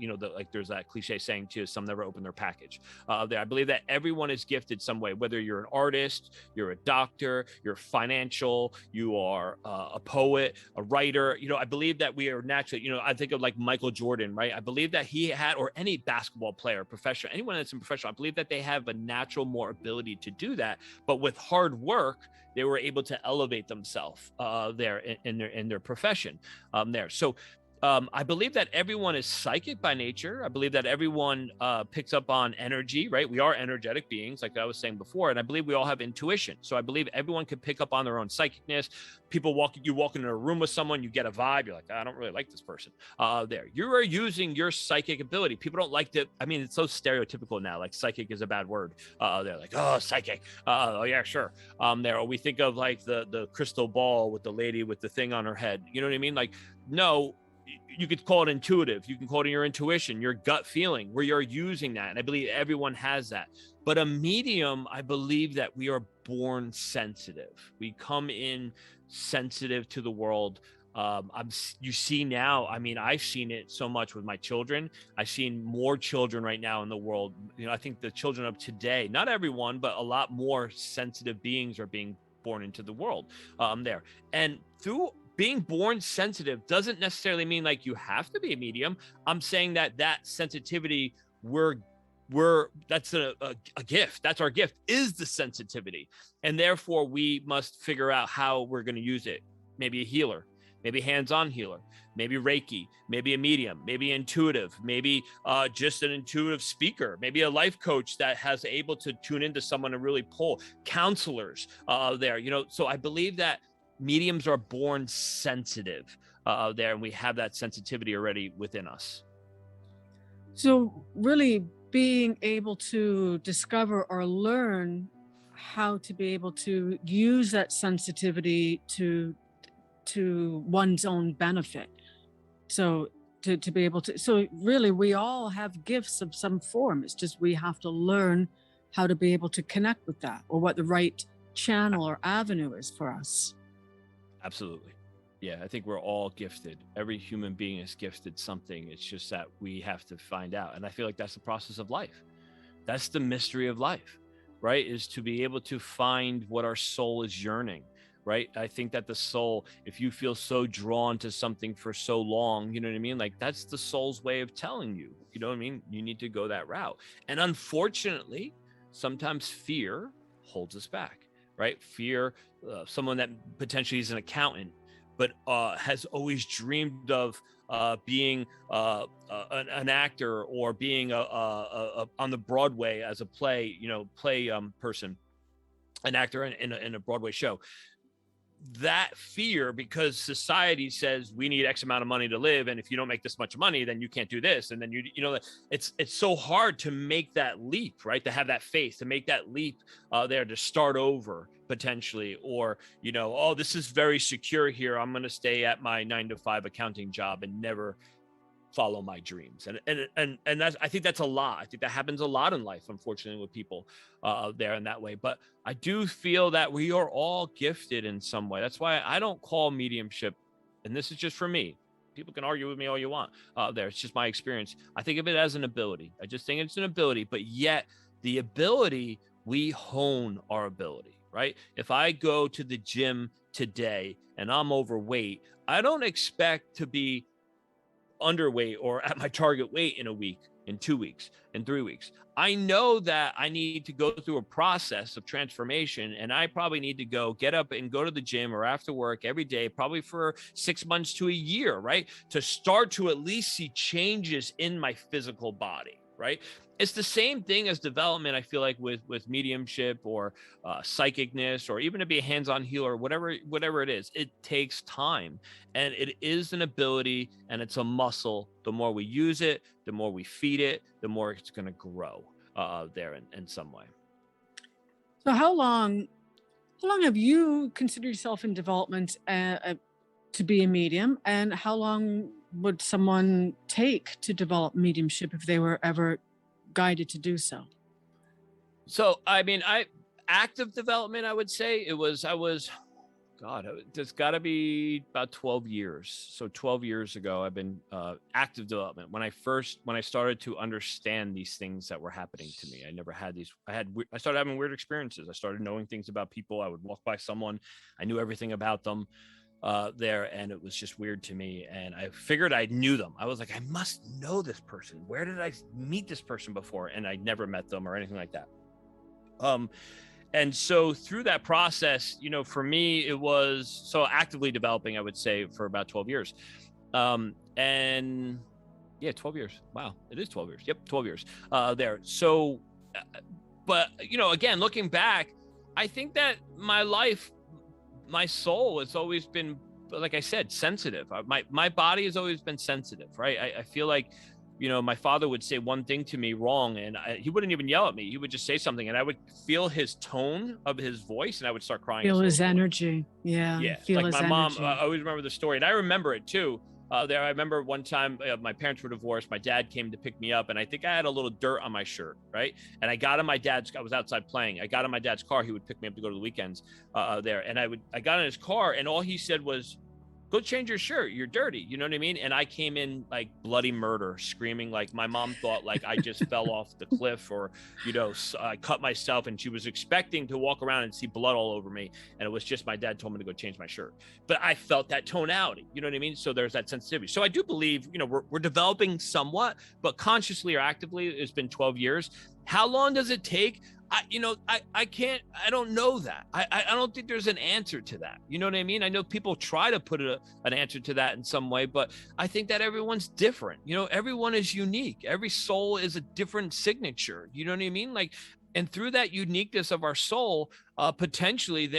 there's that cliche saying too, some never open their package. I believe that everyone is gifted some way, whether you're an artist, you're a doctor, you're financial, you are a poet, a writer. I believe that we are naturally, I think of like Michael Jordan, right? I believe that he had, or any basketball player, professional, anyone that's in professional, I believe that they have a natural more ability to do that. But with hard work, they were able to elevate themselves there in their profession there. So I believe that everyone is psychic by nature. I believe that everyone picks up on energy, right? We are energetic beings, like I was saying before. And I believe we all have intuition. So I believe everyone can pick up on their own psychicness. You walk into a room with someone, you get a vibe. You're like, I don't really like this person there. You are using your psychic ability. People don't like to, it's so stereotypical now. Like, psychic is a bad word. They're like, oh, psychic. Oh yeah, sure. There, or we think of like the crystal ball with the lady with the thing on her head. You know what I mean? Like, no, you could call it intuitive. You can call it your intuition, your gut feeling, where you're using that. And I believe everyone has that. But a medium, I believe that we are born sensitive. We come in sensitive to the world. You see now, I've seen it so much with my children. I've seen more children right now in the world. I think the children of today, not everyone, but a lot more sensitive beings are being born into the world there. And through being born sensitive doesn't necessarily mean like you have to be a medium. I'm saying that sensitivity, that's a gift. That's our gift, is the sensitivity. And therefore we must figure out how we're going to use it. Maybe a healer, maybe hands-on healer, maybe Reiki, maybe a medium, maybe intuitive, maybe just an intuitive speaker, maybe a life coach that has able to tune into someone and really pull, counselors there, so I believe that mediums are born sensitive there, and we have that sensitivity already within us. So really being able to discover or learn how to be able to use that sensitivity to one's own benefit. So to be able to, so really we all have gifts of some form. It's just we have to learn how to be able to connect with that, or what the right channel or avenue is for us. Absolutely. Yeah, I think we're all gifted. Every human being is gifted something. It's just that we have to find out. And I feel like that's the process of life. That's the mystery of life, right? Is to be able to find what our soul is yearning, right? I think that the soul, if you feel so drawn to something for so long, you know what I mean? Like that's the soul's way of telling you, you know what I mean? You need to go that route. And unfortunately, sometimes fear holds us back, right? Fear, someone that potentially is an accountant, but has always dreamed of being an actor, or being on the Broadway as a play person, an actor in a Broadway show. That fear, because society says we need X amount of money to live, and if you don't make this much money, then you can't do this, and then it's so hard to make that leap, right? To have that faith, to make that leap there, to start over potentially, or oh, this is very secure here, I'm going to stay at my 9-to-5 accounting job and never follow my dreams. And that's, I think that's a lot. I think that happens a lot in life, unfortunately, with people there in that way. But I do feel that we are all gifted in some way. That's why I don't call mediumship, and this is just for me. People can argue with me all you want there. It's just my experience. I think of it as an ability. I just think it's an ability, but yet the ability, we hone our ability, right? If I go to the gym today and I'm overweight, I don't expect to be underweight or at my target weight in a week, in 2 weeks, in 3 weeks. I know that I need to go through a process of transformation, and I probably need to get up and go to the gym or after work every day, probably for 6 months to a year, right? To start to at least see changes in my physical body, right? It's the same thing as development, I feel like, with mediumship or psychicness, or even to be a hands-on healer, whatever it is. It takes time, and it is an ability, and it's a muscle. The more we use it, the more we feed it, the more it's going to grow there in some way. So how long have you considered yourself in development to be a medium, and how long would someone take to develop mediumship if they were ever guided to do so? So, I mean, active development, I would say there's got to be about 12 years. So 12 years ago, I've been active development. When I started to understand these things that were happening to me, I never had these. I started having weird experiences. I started knowing things about people. I would walk by someone, I knew everything about them there, and it was just weird to me. And I figured I knew them. I was like, I must know this person. Where did I meet this person before? And I never met them or anything like that. And so through that process, for me, it was so actively developing, I would say, for about 12 years. And yeah, 12 years. Wow. It is 12 years. Yep. 12 years there. So, but, again, looking back, I think that my life, my soul has always been, like I said, sensitive. My body has always been sensitive, right? I feel like, my father would say one thing to me wrong, and he wouldn't even yell at me. He would just say something, and I would feel his tone of his voice, and I would start crying. Feel his energy. Yeah. Feel like his my mom, energy. I always remember the story, and I remember it too. There, I remember one time my parents were divorced. My dad came to pick me up, and I think I had a little dirt on my shirt, right? And I got in I was outside playing. I got in my dad's car. He would pick me up to go to the weekends there, and I got in his car, and all he said was, go change your shirt, you're dirty, you know what I mean? And I came in like bloody murder, screaming, like my mom thought like I just fell off the cliff, or, you know, I cut myself, and she was expecting to walk around and see blood all over me, and it was just my dad told me to go change my shirt. But I felt that tonality, you know what I mean? So there's that sensitivity. So I do believe, you know, we're developing somewhat, but consciously or actively, it's been 12 years. How long does it take? I don't know that. I don't think there's an answer to that. You know what I mean? I know people try to put an answer to that in some way, but I think that everyone's different. You know, everyone is unique. Every soul is a different signature. You know what I mean? Like, and through that uniqueness of our soul, potentially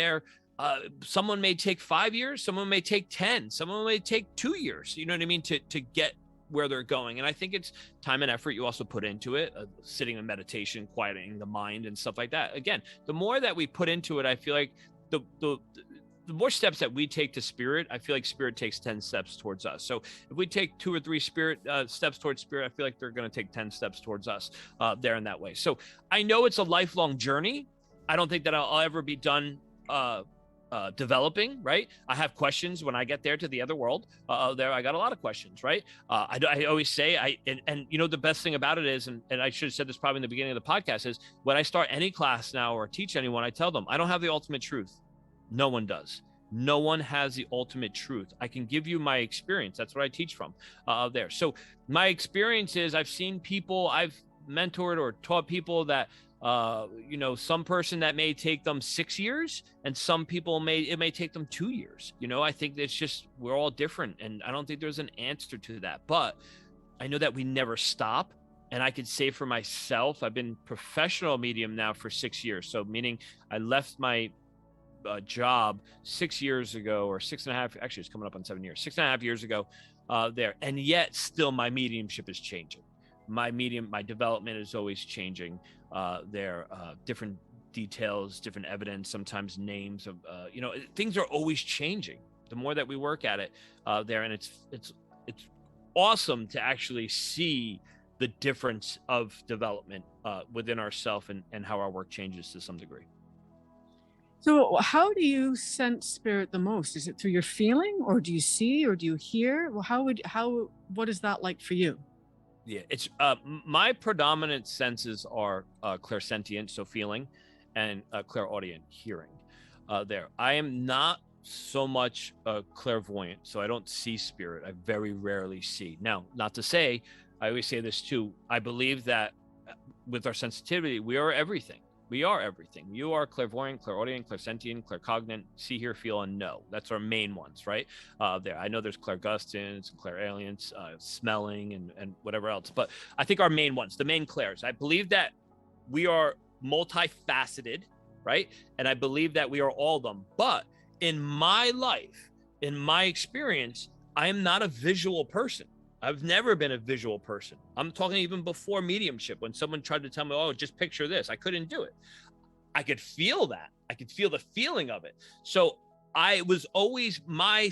someone may take 5 years, someone may take 10, someone may take 2 years, you know what I mean? To get where they're going. And I think it's time and effort you also put into it, sitting in meditation, quieting the mind and stuff like that. Again, the more that we put into it, I feel like the more steps that we take to spirit, I feel like spirit takes 10 steps towards us. So if we take 2 or 3 spirit steps towards spirit, I feel like they're going to take 10 steps towards us there in that way. So I know it's a lifelong journey. I don't think that I'll ever be done developing, right? I have questions when I get there to the other world. There, I got a lot of questions, right? I always say, and you know, the best thing about it is, and I should have said this probably in the beginning of the podcast, is when I start any class now or teach anyone, I tell them, I don't have the ultimate truth. No one does. No one has the ultimate truth. I can give you my experience. That's what I teach from there. So my experience is I've seen people, I've mentored or taught people that you know, some person that may take them 6 years, and some people it may take them 2 years. You know, I think it's just, we're all different, and I don't think there's an answer to that, but I know that we never stop. And I could say for myself, I've been professional medium now for 6 years. So meaning I left my job 6 years ago, or 6.5, actually it's coming up on 7 years, 6.5 years ago there. And yet still my mediumship is changing. My development is always changing different details, different evidence, sometimes names of, you know, things are always changing the more that we work at it there. And it's awesome to actually see the difference of development within ourselves, and how our work changes to some degree. So how do you sense spirit the most? Is it through your feeling, or do you see, or do you hear? Well, what is that like for you? Yeah, it's my predominant senses are clairsentient, so feeling, and clairaudient, hearing. There, I am not so much clairvoyant, so I don't see spirit. I very rarely see. Now, not to say, I always say this too, I believe that with our sensitivity, we are everything. We are everything. You are clairvoyant, clairaudient, clairsentient, claircognizant, see, hear, feel, and know. That's our main ones, right? There, I know there's clairgustance, clairalience, smelling, and whatever else. But I think our main ones, the main clairs, I believe that we are multifaceted, right? And I believe that we are all of them. But in my life, in my experience, I am not a visual person. I've never been a visual person. I'm talking even before mediumship, when someone tried to tell me, oh, just picture this. I couldn't do it. I could feel that. I could feel the feeling of it. So I was always, my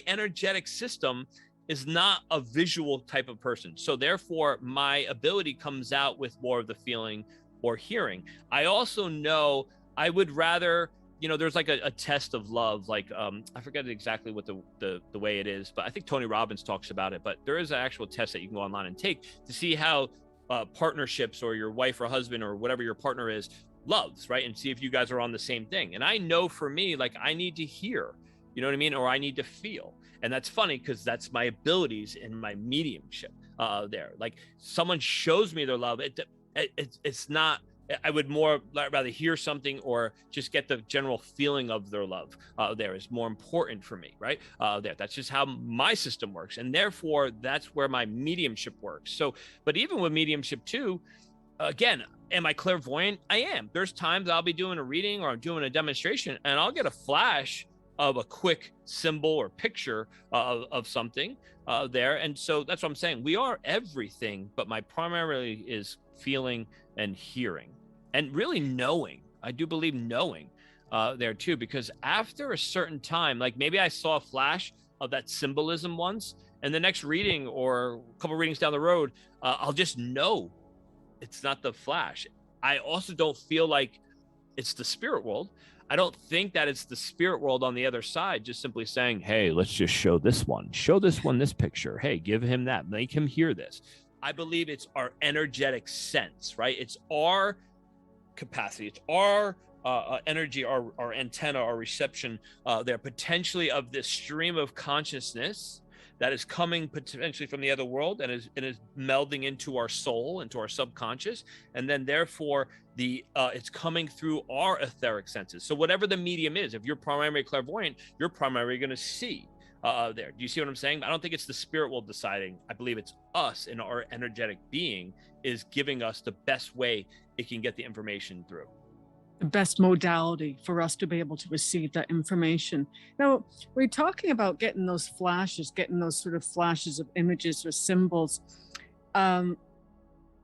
energetic system is not a visual type of person. So therefore, my ability comes out with more of the feeling or hearing. I also know I would rather, you know, there's like a test of love, like I forget exactly what the way it is, but I think Tony Robbins talks about it. But there is an actual test that you can go online and take to see how partnerships, or your wife or husband or whatever your partner is, loves, right? And see if you guys are on the same thing. And I know for me, like, I need to hear, you know what I mean? Or I need to feel. And that's funny, because that's my abilities in my mediumship there. Like, someone shows me their love, it's not, I would more rather hear something or just get the general feeling of their love there is more important for me, right? That's just how my system works. And therefore, that's where my mediumship works. So, but even with mediumship too, again, am I clairvoyant? I am. There's times I'll be doing a reading or I'm doing a demonstration, and I'll get a flash of a quick symbol or picture of something there. And so that's what I'm saying. We are everything, but my primarily is feeling and hearing. And really knowing. I do believe knowing there too, because after a certain time, like maybe I saw a flash of that symbolism once, and the next reading or a couple readings down the road, I'll just know it's not the flash. I also don't feel like it's the spirit world. I don't think that it's the spirit world on the other side just simply saying, hey, let's just show this one this picture, hey, give him that, make him hear this. I believe it's our energetic sense, right? It's our capacity, it's our energy, our antenna, our reception there potentially of this stream of consciousness that is coming potentially from the other world and is melding into our soul, into our subconscious, and then therefore it's coming through our etheric senses. So whatever the medium is, if you're primarily clairvoyant, you're primarily going to see there. Do you see what I'm saying? I don't think it's the spirit world deciding. I believe it's us and our energetic being is giving us the best way it can get the information through. The best modality for us to be able to receive that information. Now, we're talking about getting those flashes, getting those sort of flashes of images or symbols. I'm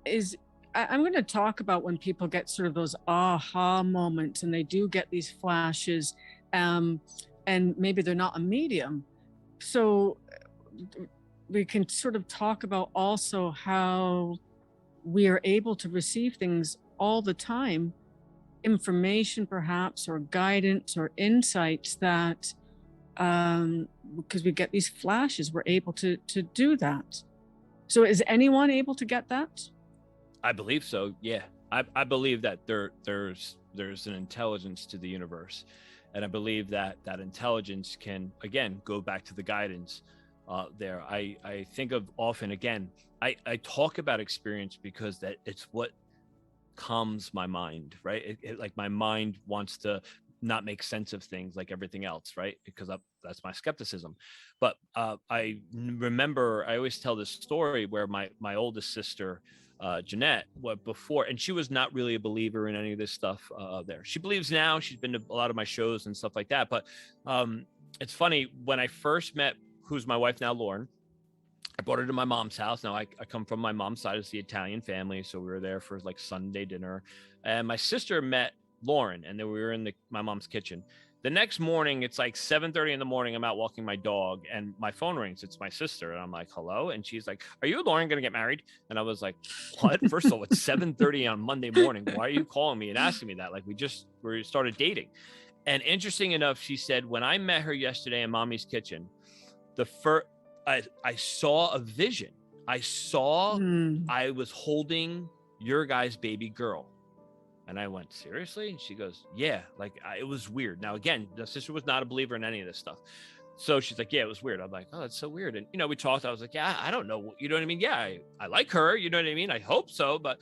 going to talk about when people get sort of those aha moments and they do get these flashes, and maybe they're not a medium. So we can sort of talk about also how we are able to receive things all the time, information perhaps, or guidance or insights that because we get these flashes, we're able to do that. So is anyone able to get that? I believe so. Yeah. I believe that there's an intelligence to the universe. And I believe that intelligence can, again, go back to the guidance there. I think of often, again, I talk about experience because that it's what calms my mind, right? Like my mind wants to not make sense of things like everything else, right? Because that's my skepticism. But I remember, I always tell this story where my oldest sister, Jeanette, before, and she was not really a believer in any of this stuff there. She believes now. She's been to a lot of my shows and stuff like that. But it's funny, when I first met, who's my wife now, Lauren, I brought her to my mom's house. Now I come from my mom's side, it's the Italian family. So we were there for like Sunday dinner, and my sister met Lauren, and then we were in my mom's kitchen. The next morning, it's like 7:30 in the morning. I'm out walking my dog and my phone rings. It's my sister. And I'm like, hello. And she's like, are you and Lauren going to get married? And I was like, what? First of all, it's 7:30 on Monday morning. Why are you calling me and asking me that? Like we started dating. And interesting enough, she said, when I met her yesterday in mommy's kitchen, I saw a vision. I saw I was holding your guy's baby girl. And I went, seriously? And she goes, yeah, like it was weird. Now, again, the sister was not a believer in any of this stuff. So she's like, yeah, it was weird. I'm like, oh, that's so weird. And, we talked. I was like, yeah, I don't know. You know what I mean? Yeah, I like her. You know what I mean? I hope so. But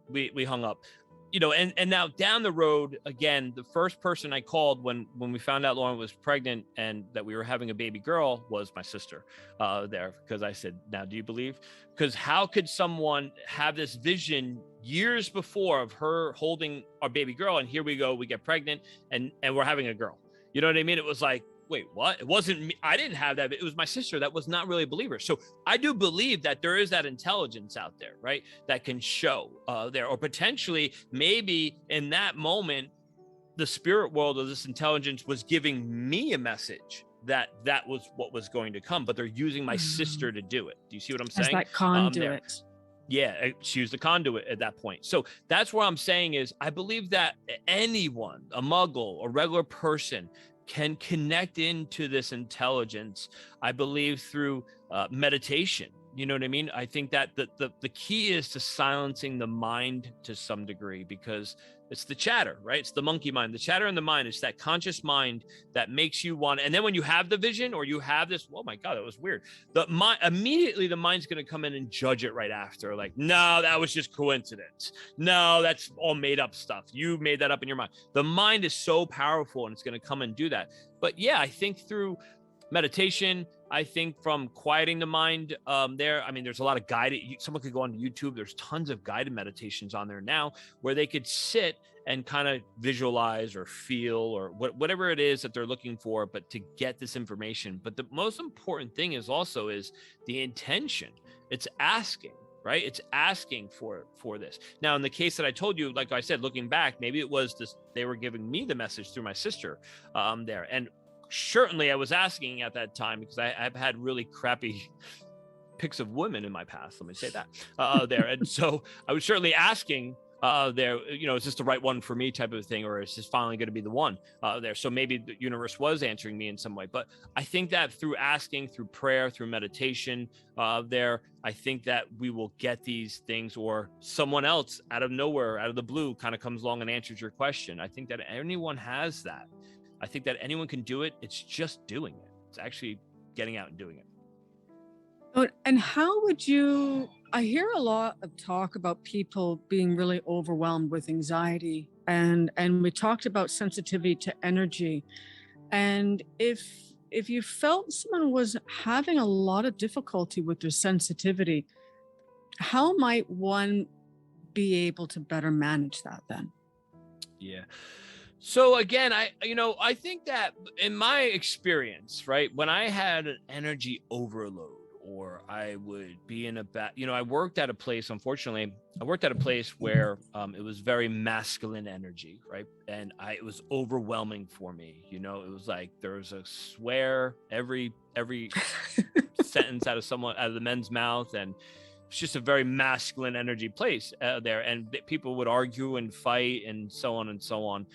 we hung up. And now down the road, again, the first person I called when we found out Lauren was pregnant and that we were having a baby girl was my sister there, because I said, now, do you believe? Because how could someone have this vision years before of her holding our baby girl, and here we go, we get pregnant and we're having a girl? You know what I mean? It was like, wait, what? It wasn't me. I didn't have that. It was my sister that was not really a believer. So I do believe that there is that intelligence out there, right? That can show there, or potentially maybe in that moment, the spirit world of this intelligence was giving me a message that was what was going to come, but they're using my sister to do it. Do you see what I'm saying? As that conduit. Yeah, she was the conduit at that point. So that's what I'm saying is I believe that anyone, a muggle, a regular person, can connect into this intelligence, I believe, through meditation. You know what I mean? I think that the key is to silencing the mind to some degree, because it's the chatter, right? It's the monkey mind, the chatter in the mind. It's that conscious mind that makes you want. And then when you have the vision, or you have this, oh my God, that was weird. Immediately the mind's going to come in and judge it right after. Like, no, that was just coincidence. No, that's all made up stuff. You made that up in your mind. The mind is so powerful, and it's going to come and do that. But yeah, I think through meditation, I think from quieting the mind there. I mean, there's a lot of guided, someone could go on YouTube. There's tons of guided meditations on there now where they could sit and kind of visualize or feel or whatever it is that they're looking for, but to get this information. But the most important thing is the intention. It's asking, right? It's asking for this. Now, in the case that I told you, like I said, looking back, maybe it was this, they were giving me the message through my sister there. And certainly I was asking at that time because I've had really crappy pics of women in my past. Let me say that there. And so I was certainly asking there, is this the right one for me type of thing, or is this finally going to be the one there? So maybe the universe was answering me in some way. But I think that through asking, through prayer, through meditation there, I think that we will get these things, or someone else out of nowhere, out of the blue, kind of comes along and answers your question. I think that anyone has that. I think that anyone can do it. It's just doing it. It's actually getting out and doing it. And how would you, I hear a lot of talk about people being really overwhelmed with anxiety, and we talked about sensitivity to energy. And if you felt someone was having a lot of difficulty with their sensitivity, how might one be able to better manage that then? Yeah. So again, I think that in my experience, right, when I had an energy overload, or I would be in a bad, I worked at a place, unfortunately, I worked at a place where it was very masculine energy, right? And it was overwhelming for me. It was like there was a swear every sentence out of the men's mouth, and it's just a very masculine energy place there, and people would argue and fight and so on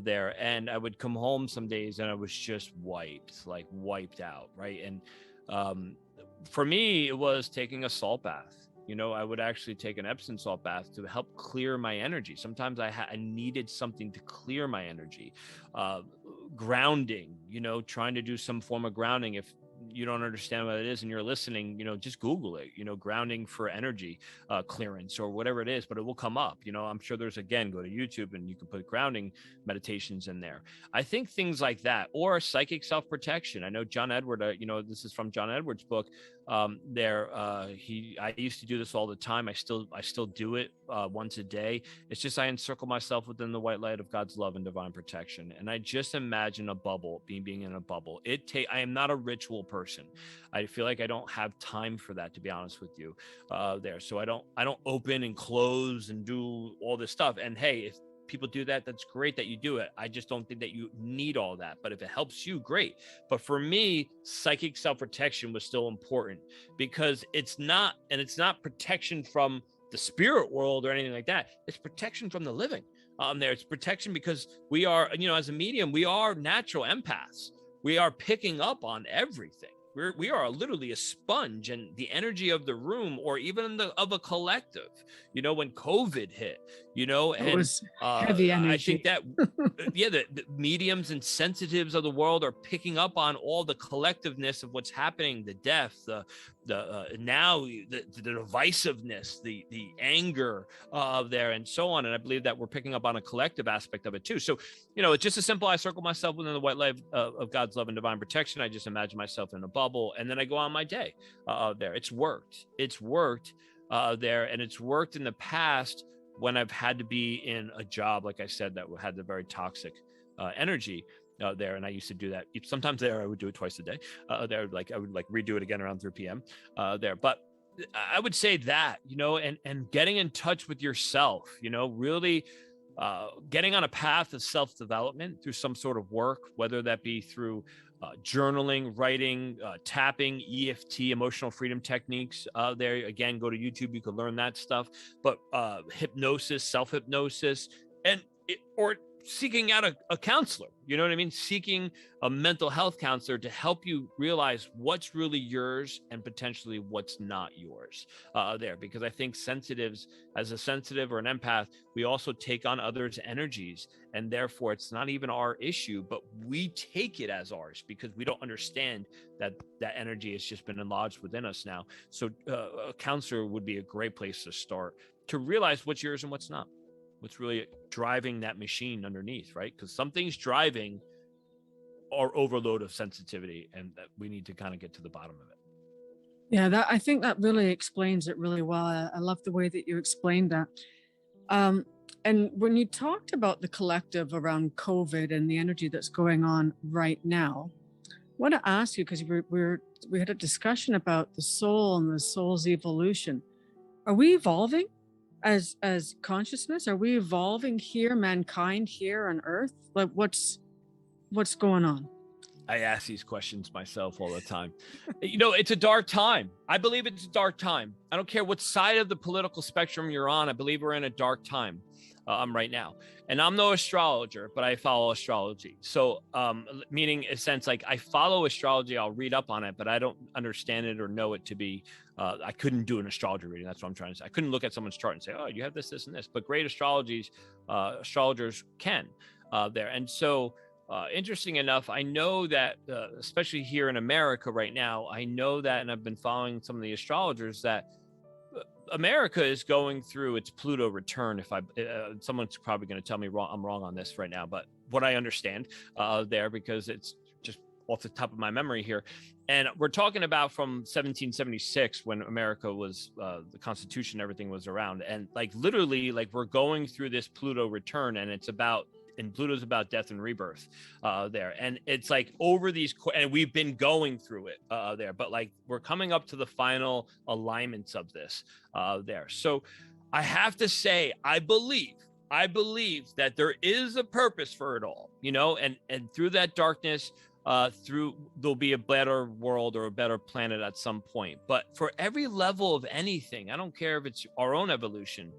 there. And I would come home some days and I was just wiped out, right? And for me, it was taking a salt bath. I would actually take an Epsom salt bath to help clear my energy. Sometimes I needed something to clear my energy. Grounding, trying to do some form of grounding. If you don't understand what it is and you're listening, just Google it, grounding for energy clearance or whatever it is, but it will come up. I'm sure there's, again, go to YouTube and you can put grounding meditations in there. I think things like that, or psychic self-protection. I know John Edward, this is from John Edward's book I used to do this all the time. I still do it once a day. It's just I encircle myself within the white light of God's love and divine protection. And I just imagine a bubble, being in a bubble. I am not a ritual person. I feel like I don't have time for that, to be honest with you there. So I don't open and close and do all this stuff. And hey, if people do that, that's great that you do it. I just don't think that you need all that, but if it helps you, great. But for me, psychic self-protection was still important, because it's not protection from the spirit world or anything like that. It's protection from the living there. It's protection because we are, as a medium, we are natural empaths. We are picking up on everything. We are literally a sponge, and the energy of the room, or even of a collective, when COVID hit, and It was heavy energy. I think that, the mediums and sensitives of the world are picking up on all the collectiveness of what's happening, the death, the divisiveness, the anger there, and so on. And I believe that we're picking up on a collective aspect of it too. So, it's just as simple. I circle myself within the white light of God's love and divine protection. I just imagine myself in a bubble, and then I go on my day there. It's worked there, and it's worked in the past when I've had to be in a job, like I said, that had the very toxic energy there. And I used to do that. Sometimes there I would do it twice a day there. I would redo it again around 3 p.m. There. But I would say that, and getting in touch with yourself, really getting on a path of self-development through some sort of work, whether that be through journaling, writing, tapping, EFT, emotional freedom techniques there. Again, go to YouTube, you can learn that stuff. But hypnosis, self-hypnosis, or seeking out a counselor, seeking a mental health counselor to help you realize what's really yours and potentially what's not yours there. Because I think sensitives, as a sensitive or an empath, we also take on others' energies, and therefore it's not even our issue, but we take it as ours because we don't understand that energy has just been lodged within us now. So a counselor would be a great place to start, to realize what's yours and what's not. What's really driving that machine underneath, right? Because something's driving our overload of sensitivity, and that we need to kind of get to the bottom of it. Yeah, I think that really explains it really well. I love the way that you explained that. And when you talked about the collective around COVID and the energy that's going on right now, I want to ask you, because we had a discussion about the soul and the soul's evolution. Are we evolving as consciousness? Are we evolving here, mankind here on Earth? Like what's going on? I ask these questions myself all the time. You know, it's a dark time. I believe it's a dark time. I don't care what side of the political spectrum you're on. I believe we're in a dark time right now. And I'm no astrologer, but I follow astrology. So meaning in a sense, like I follow astrology, I'll read up on it, but I don't understand it or know it to be, I couldn't do an astrology reading. That's what I'm trying to say. I couldn't look at someone's chart and say, oh, you have this, this, and this. But great astrologers can there. And so, interesting enough, I know that, especially here in America right now, I know that, and I've been following some of the astrologers, that America is going through its Pluto return. If someone's probably going to tell me I'm wrong on this right now, but what I understand there, because it's just off the top of my memory here. And we're talking about from 1776 when America was, the Constitution, everything was around. And like literally, like we're going through this Pluto return, and Pluto's about death and rebirth there. And it's like over these, and we've been going through it there, but like we're coming up to the final alignments of this there. So I have to say, I believe that there is a purpose for it all, you know, and through that darkness, there'll be a better world or a better planet at some point. But for every level of anything, I don't care if it's our own evolution,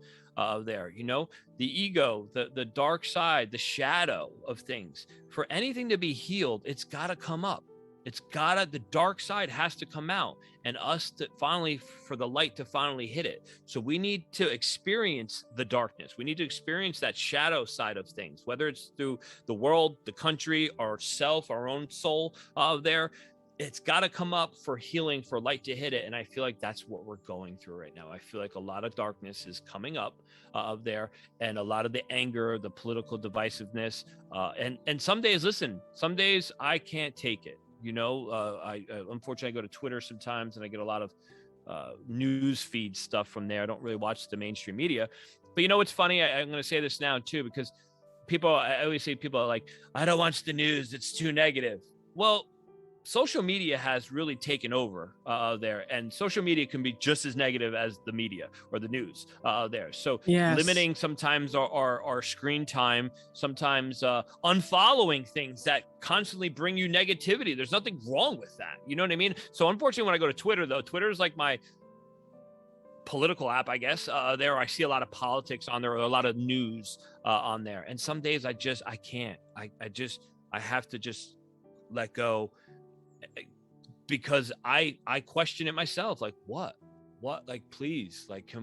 there, you know, the ego, the dark side, the shadow of things, for anything to be healed, it's got to come up. The dark side has to come out, and us to finally, for the light to finally hit it. So we need to experience the darkness. We need to experience that shadow side of things, whether it's through the world, the country, ourself, our own soul there. It's got to come up for healing, for light to hit it. And I feel like that's what we're going through right now. I feel like a lot of darkness is coming up there, and a lot of the anger, the political divisiveness. And some days, listen, some days I can't take it. You know, I unfortunately I go to Twitter sometimes, and I get a lot of news feed stuff from there. I don't really watch the mainstream media. But you know what's funny? I'm going to say this now too, because I always say people are like, I don't watch the news, it's too negative. Well, social media has really taken over there, and social media can be just as negative as the media or the news there. So Yes. limiting sometimes our screen time, sometimes unfollowing things that constantly bring you negativity. There's nothing wrong with that. You know what I mean? So unfortunately, when I go to Twitter, though, Twitter is like my political app, I guess. There I see a lot of politics on there, or a lot of news on there. And some days I can't. I have to just let go, because I question it myself. Like what, like, please, like,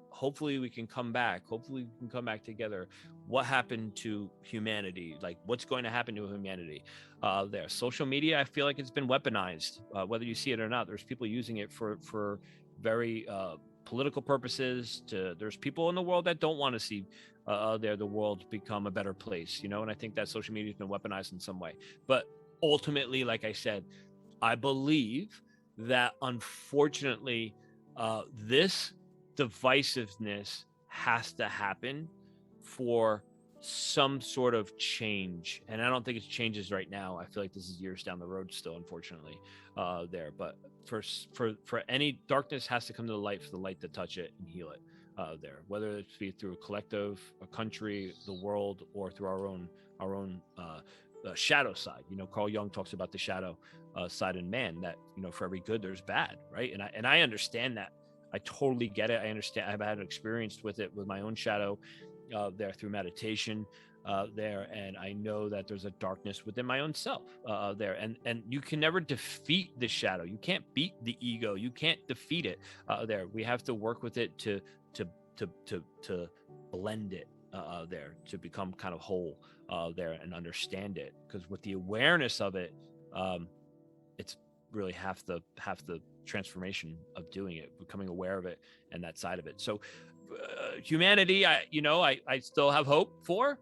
hopefully we can come back. Hopefully we can come back together. What happened to humanity? Like, what's going to happen to humanity there? Social media, I feel like it's been weaponized, whether you see it or not. There's people using it for very political purposes. There's people in the world that don't want to see the world become a better place, you know? And I think that social media has been weaponized in some way. But ultimately, like I said, I believe that unfortunately, this divisiveness has to happen for some sort of change. And I don't think it's changes right now. I feel like this is years down the road still, unfortunately, there. But for any darkness has to come to the light, for the light to touch it and heal it there, whether it be through a collective, a country, the world, or through our own shadow side. You know, Carl Jung talks about the shadow side in man, that, you know, for every good there's bad, right? And I understand that. I totally get it. I understand. I've had an experience with it, with my own shadow there through meditation there, and I know that there's a darkness within my own self there, and you can never defeat the shadow. You can't beat the ego. You can't defeat it there. We have to work with it to blend it there, to become kind of whole there and understand it, because with the awareness of it, it's really half the transformation of doing it, becoming aware of it and that side of it. So humanity, I still have hope for,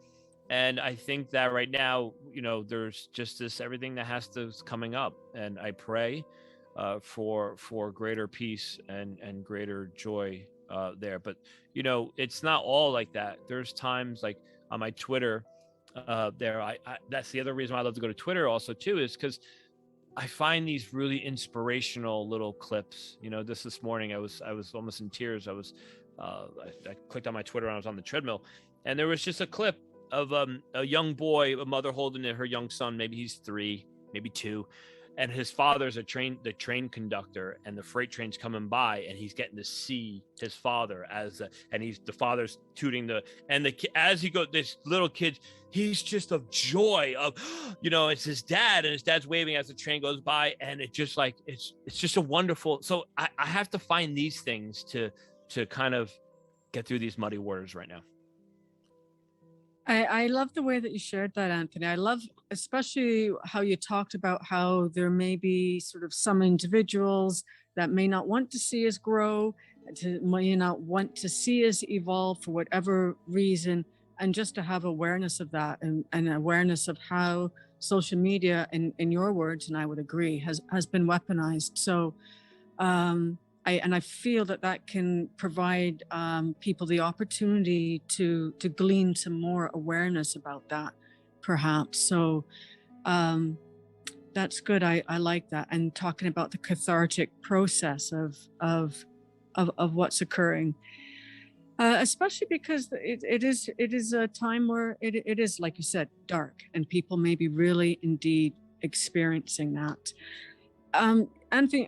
and I think that right now, you know, there's just this everything that has to is coming up, and I pray for greater peace and greater joy there. But you know, it's not all like that. There's times, like on my Twitter there, I that's the other reason why I love to go to Twitter also too, is because I find these really inspirational little clips. You know, this morning I was almost in tears. I clicked on my Twitter and I was on the treadmill, and there was just a clip of a young boy, a mother holding her young son, maybe he's 3, maybe 2. And his father's the train conductor, and the freight train's coming by, and he's getting to see his father and the father's tooting as he goes, this little kid, he's just of joy of, it's his dad, and his dad's waving as the train goes by, and it just like, it's just a wonderful. So I have to find these things to kind of get through these muddy waters right now. I love the way that you shared that, Anthony. I love especially how you talked about how there may be sort of some individuals that may not want to see us grow, may not want to see us evolve for whatever reason, and just to have awareness of that, and awareness of how social media, in your words, and I would agree, has been weaponized. So I feel that can provide people the opportunity to glean some more awareness about that, perhaps. So that's good. I like that. And talking about the cathartic process of what's occurring, especially because it is a time where it is, like you said, dark, and people may be really indeed experiencing that. Anthony,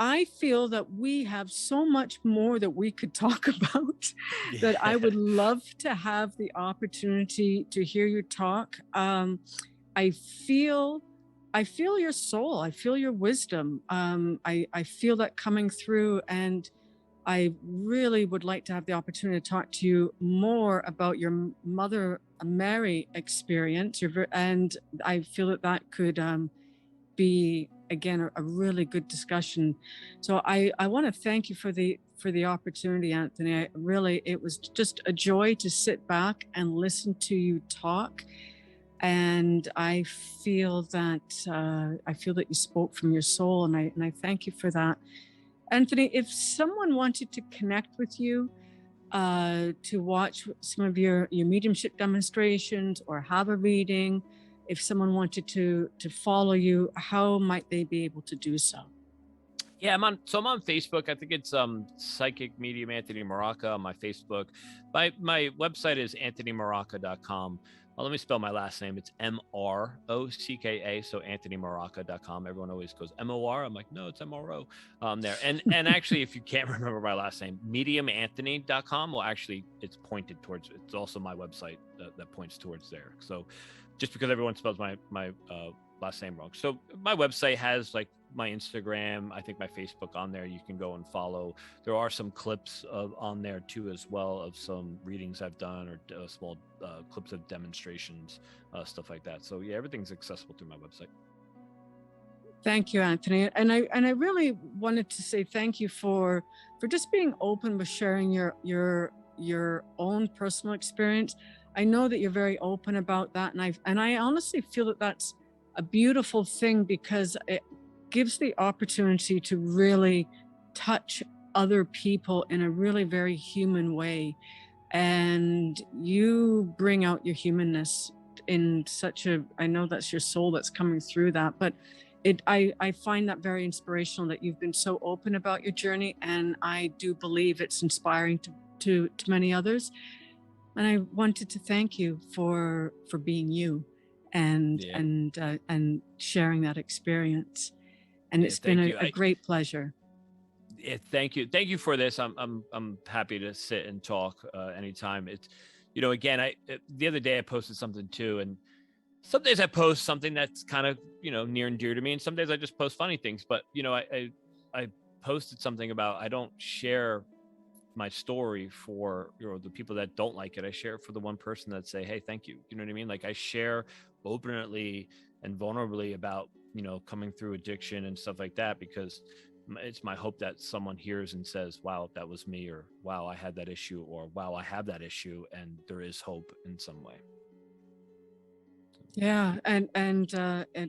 I feel that we have so much more that we could talk about that I would love to have the opportunity to hear you talk. I feel your soul. I feel your wisdom. I feel that coming through, and I really would like to have the opportunity to talk to you more about your Mother Mary experience. And I feel that could be, again, a really good discussion. So I want to thank you for the opportunity, Anthony. It was just a joy to sit back and listen to you talk. And I feel that you spoke from your soul, and I thank you for that. Anthony, if someone wanted to connect with you, to watch some of your mediumship demonstrations or have a reading, if someone wanted to follow you, how might they be able to do so? Yeah, I'm on Facebook. I think it's Psychic Medium Anthony Mrocka on my Facebook. My website is anthonymrocka.com. Let me spell my last name. It's Mrocka, so anthonymrocka.com. Everyone always goes MOR. I'm like, no, it's MRO there. And actually, if you can't remember my last name, mediumanthony.com. Well, actually, it's pointed towards. It's also my website that points towards there. So, just because everyone spells my last name wrong. So my website has like my Instagram, I think my Facebook on there. You can go and follow. There are some clips on there too, as well, of some readings I've done, or small clips of demonstrations, stuff like that. So yeah, everything's accessible through my website. Thank you, Anthony. And I really wanted to say thank you for just being open with sharing your own personal experience. I know that you're very open about that, and I honestly feel that that's a beautiful thing, because it gives the opportunity to really touch other people in a really very human way. And you bring out your humanness in I know that's your soul that's coming through that, but I find that very inspirational that you've been so open about your journey, and I do believe it's inspiring to many others. And I wanted to thank you for being you and sharing that experience. And it's been a great pleasure. Yeah, thank you for this. I'm happy to sit and talk anytime. It's, again, the other day I posted something too, and some days I post something that's kind of, near and dear to me, and some days I just post funny things. But I posted something about, I don't share my story for the people that don't like it. I share it for the one person that say, hey, thank you. You know what I mean? Like, I share openly and vulnerably about coming through addiction and stuff like that, because it's my hope that someone hears and says, wow, that was me, or wow, I had that issue, or wow, I have that issue, and there is hope in some way. Yeah, and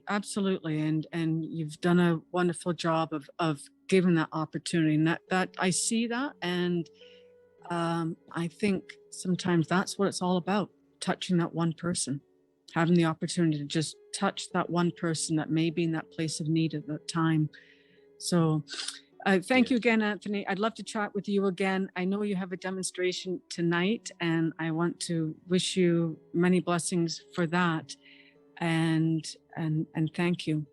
absolutely, and you've done a wonderful job of giving that opportunity, and that I see that, and I think sometimes that's what it's all about: touching that one person, having the opportunity to just touch that one person that may be in that place of need at that time. So thank you again, Anthony. I'd love to chat with you again. I know you have a demonstration tonight, and I want to wish you many blessings for that. and thank you.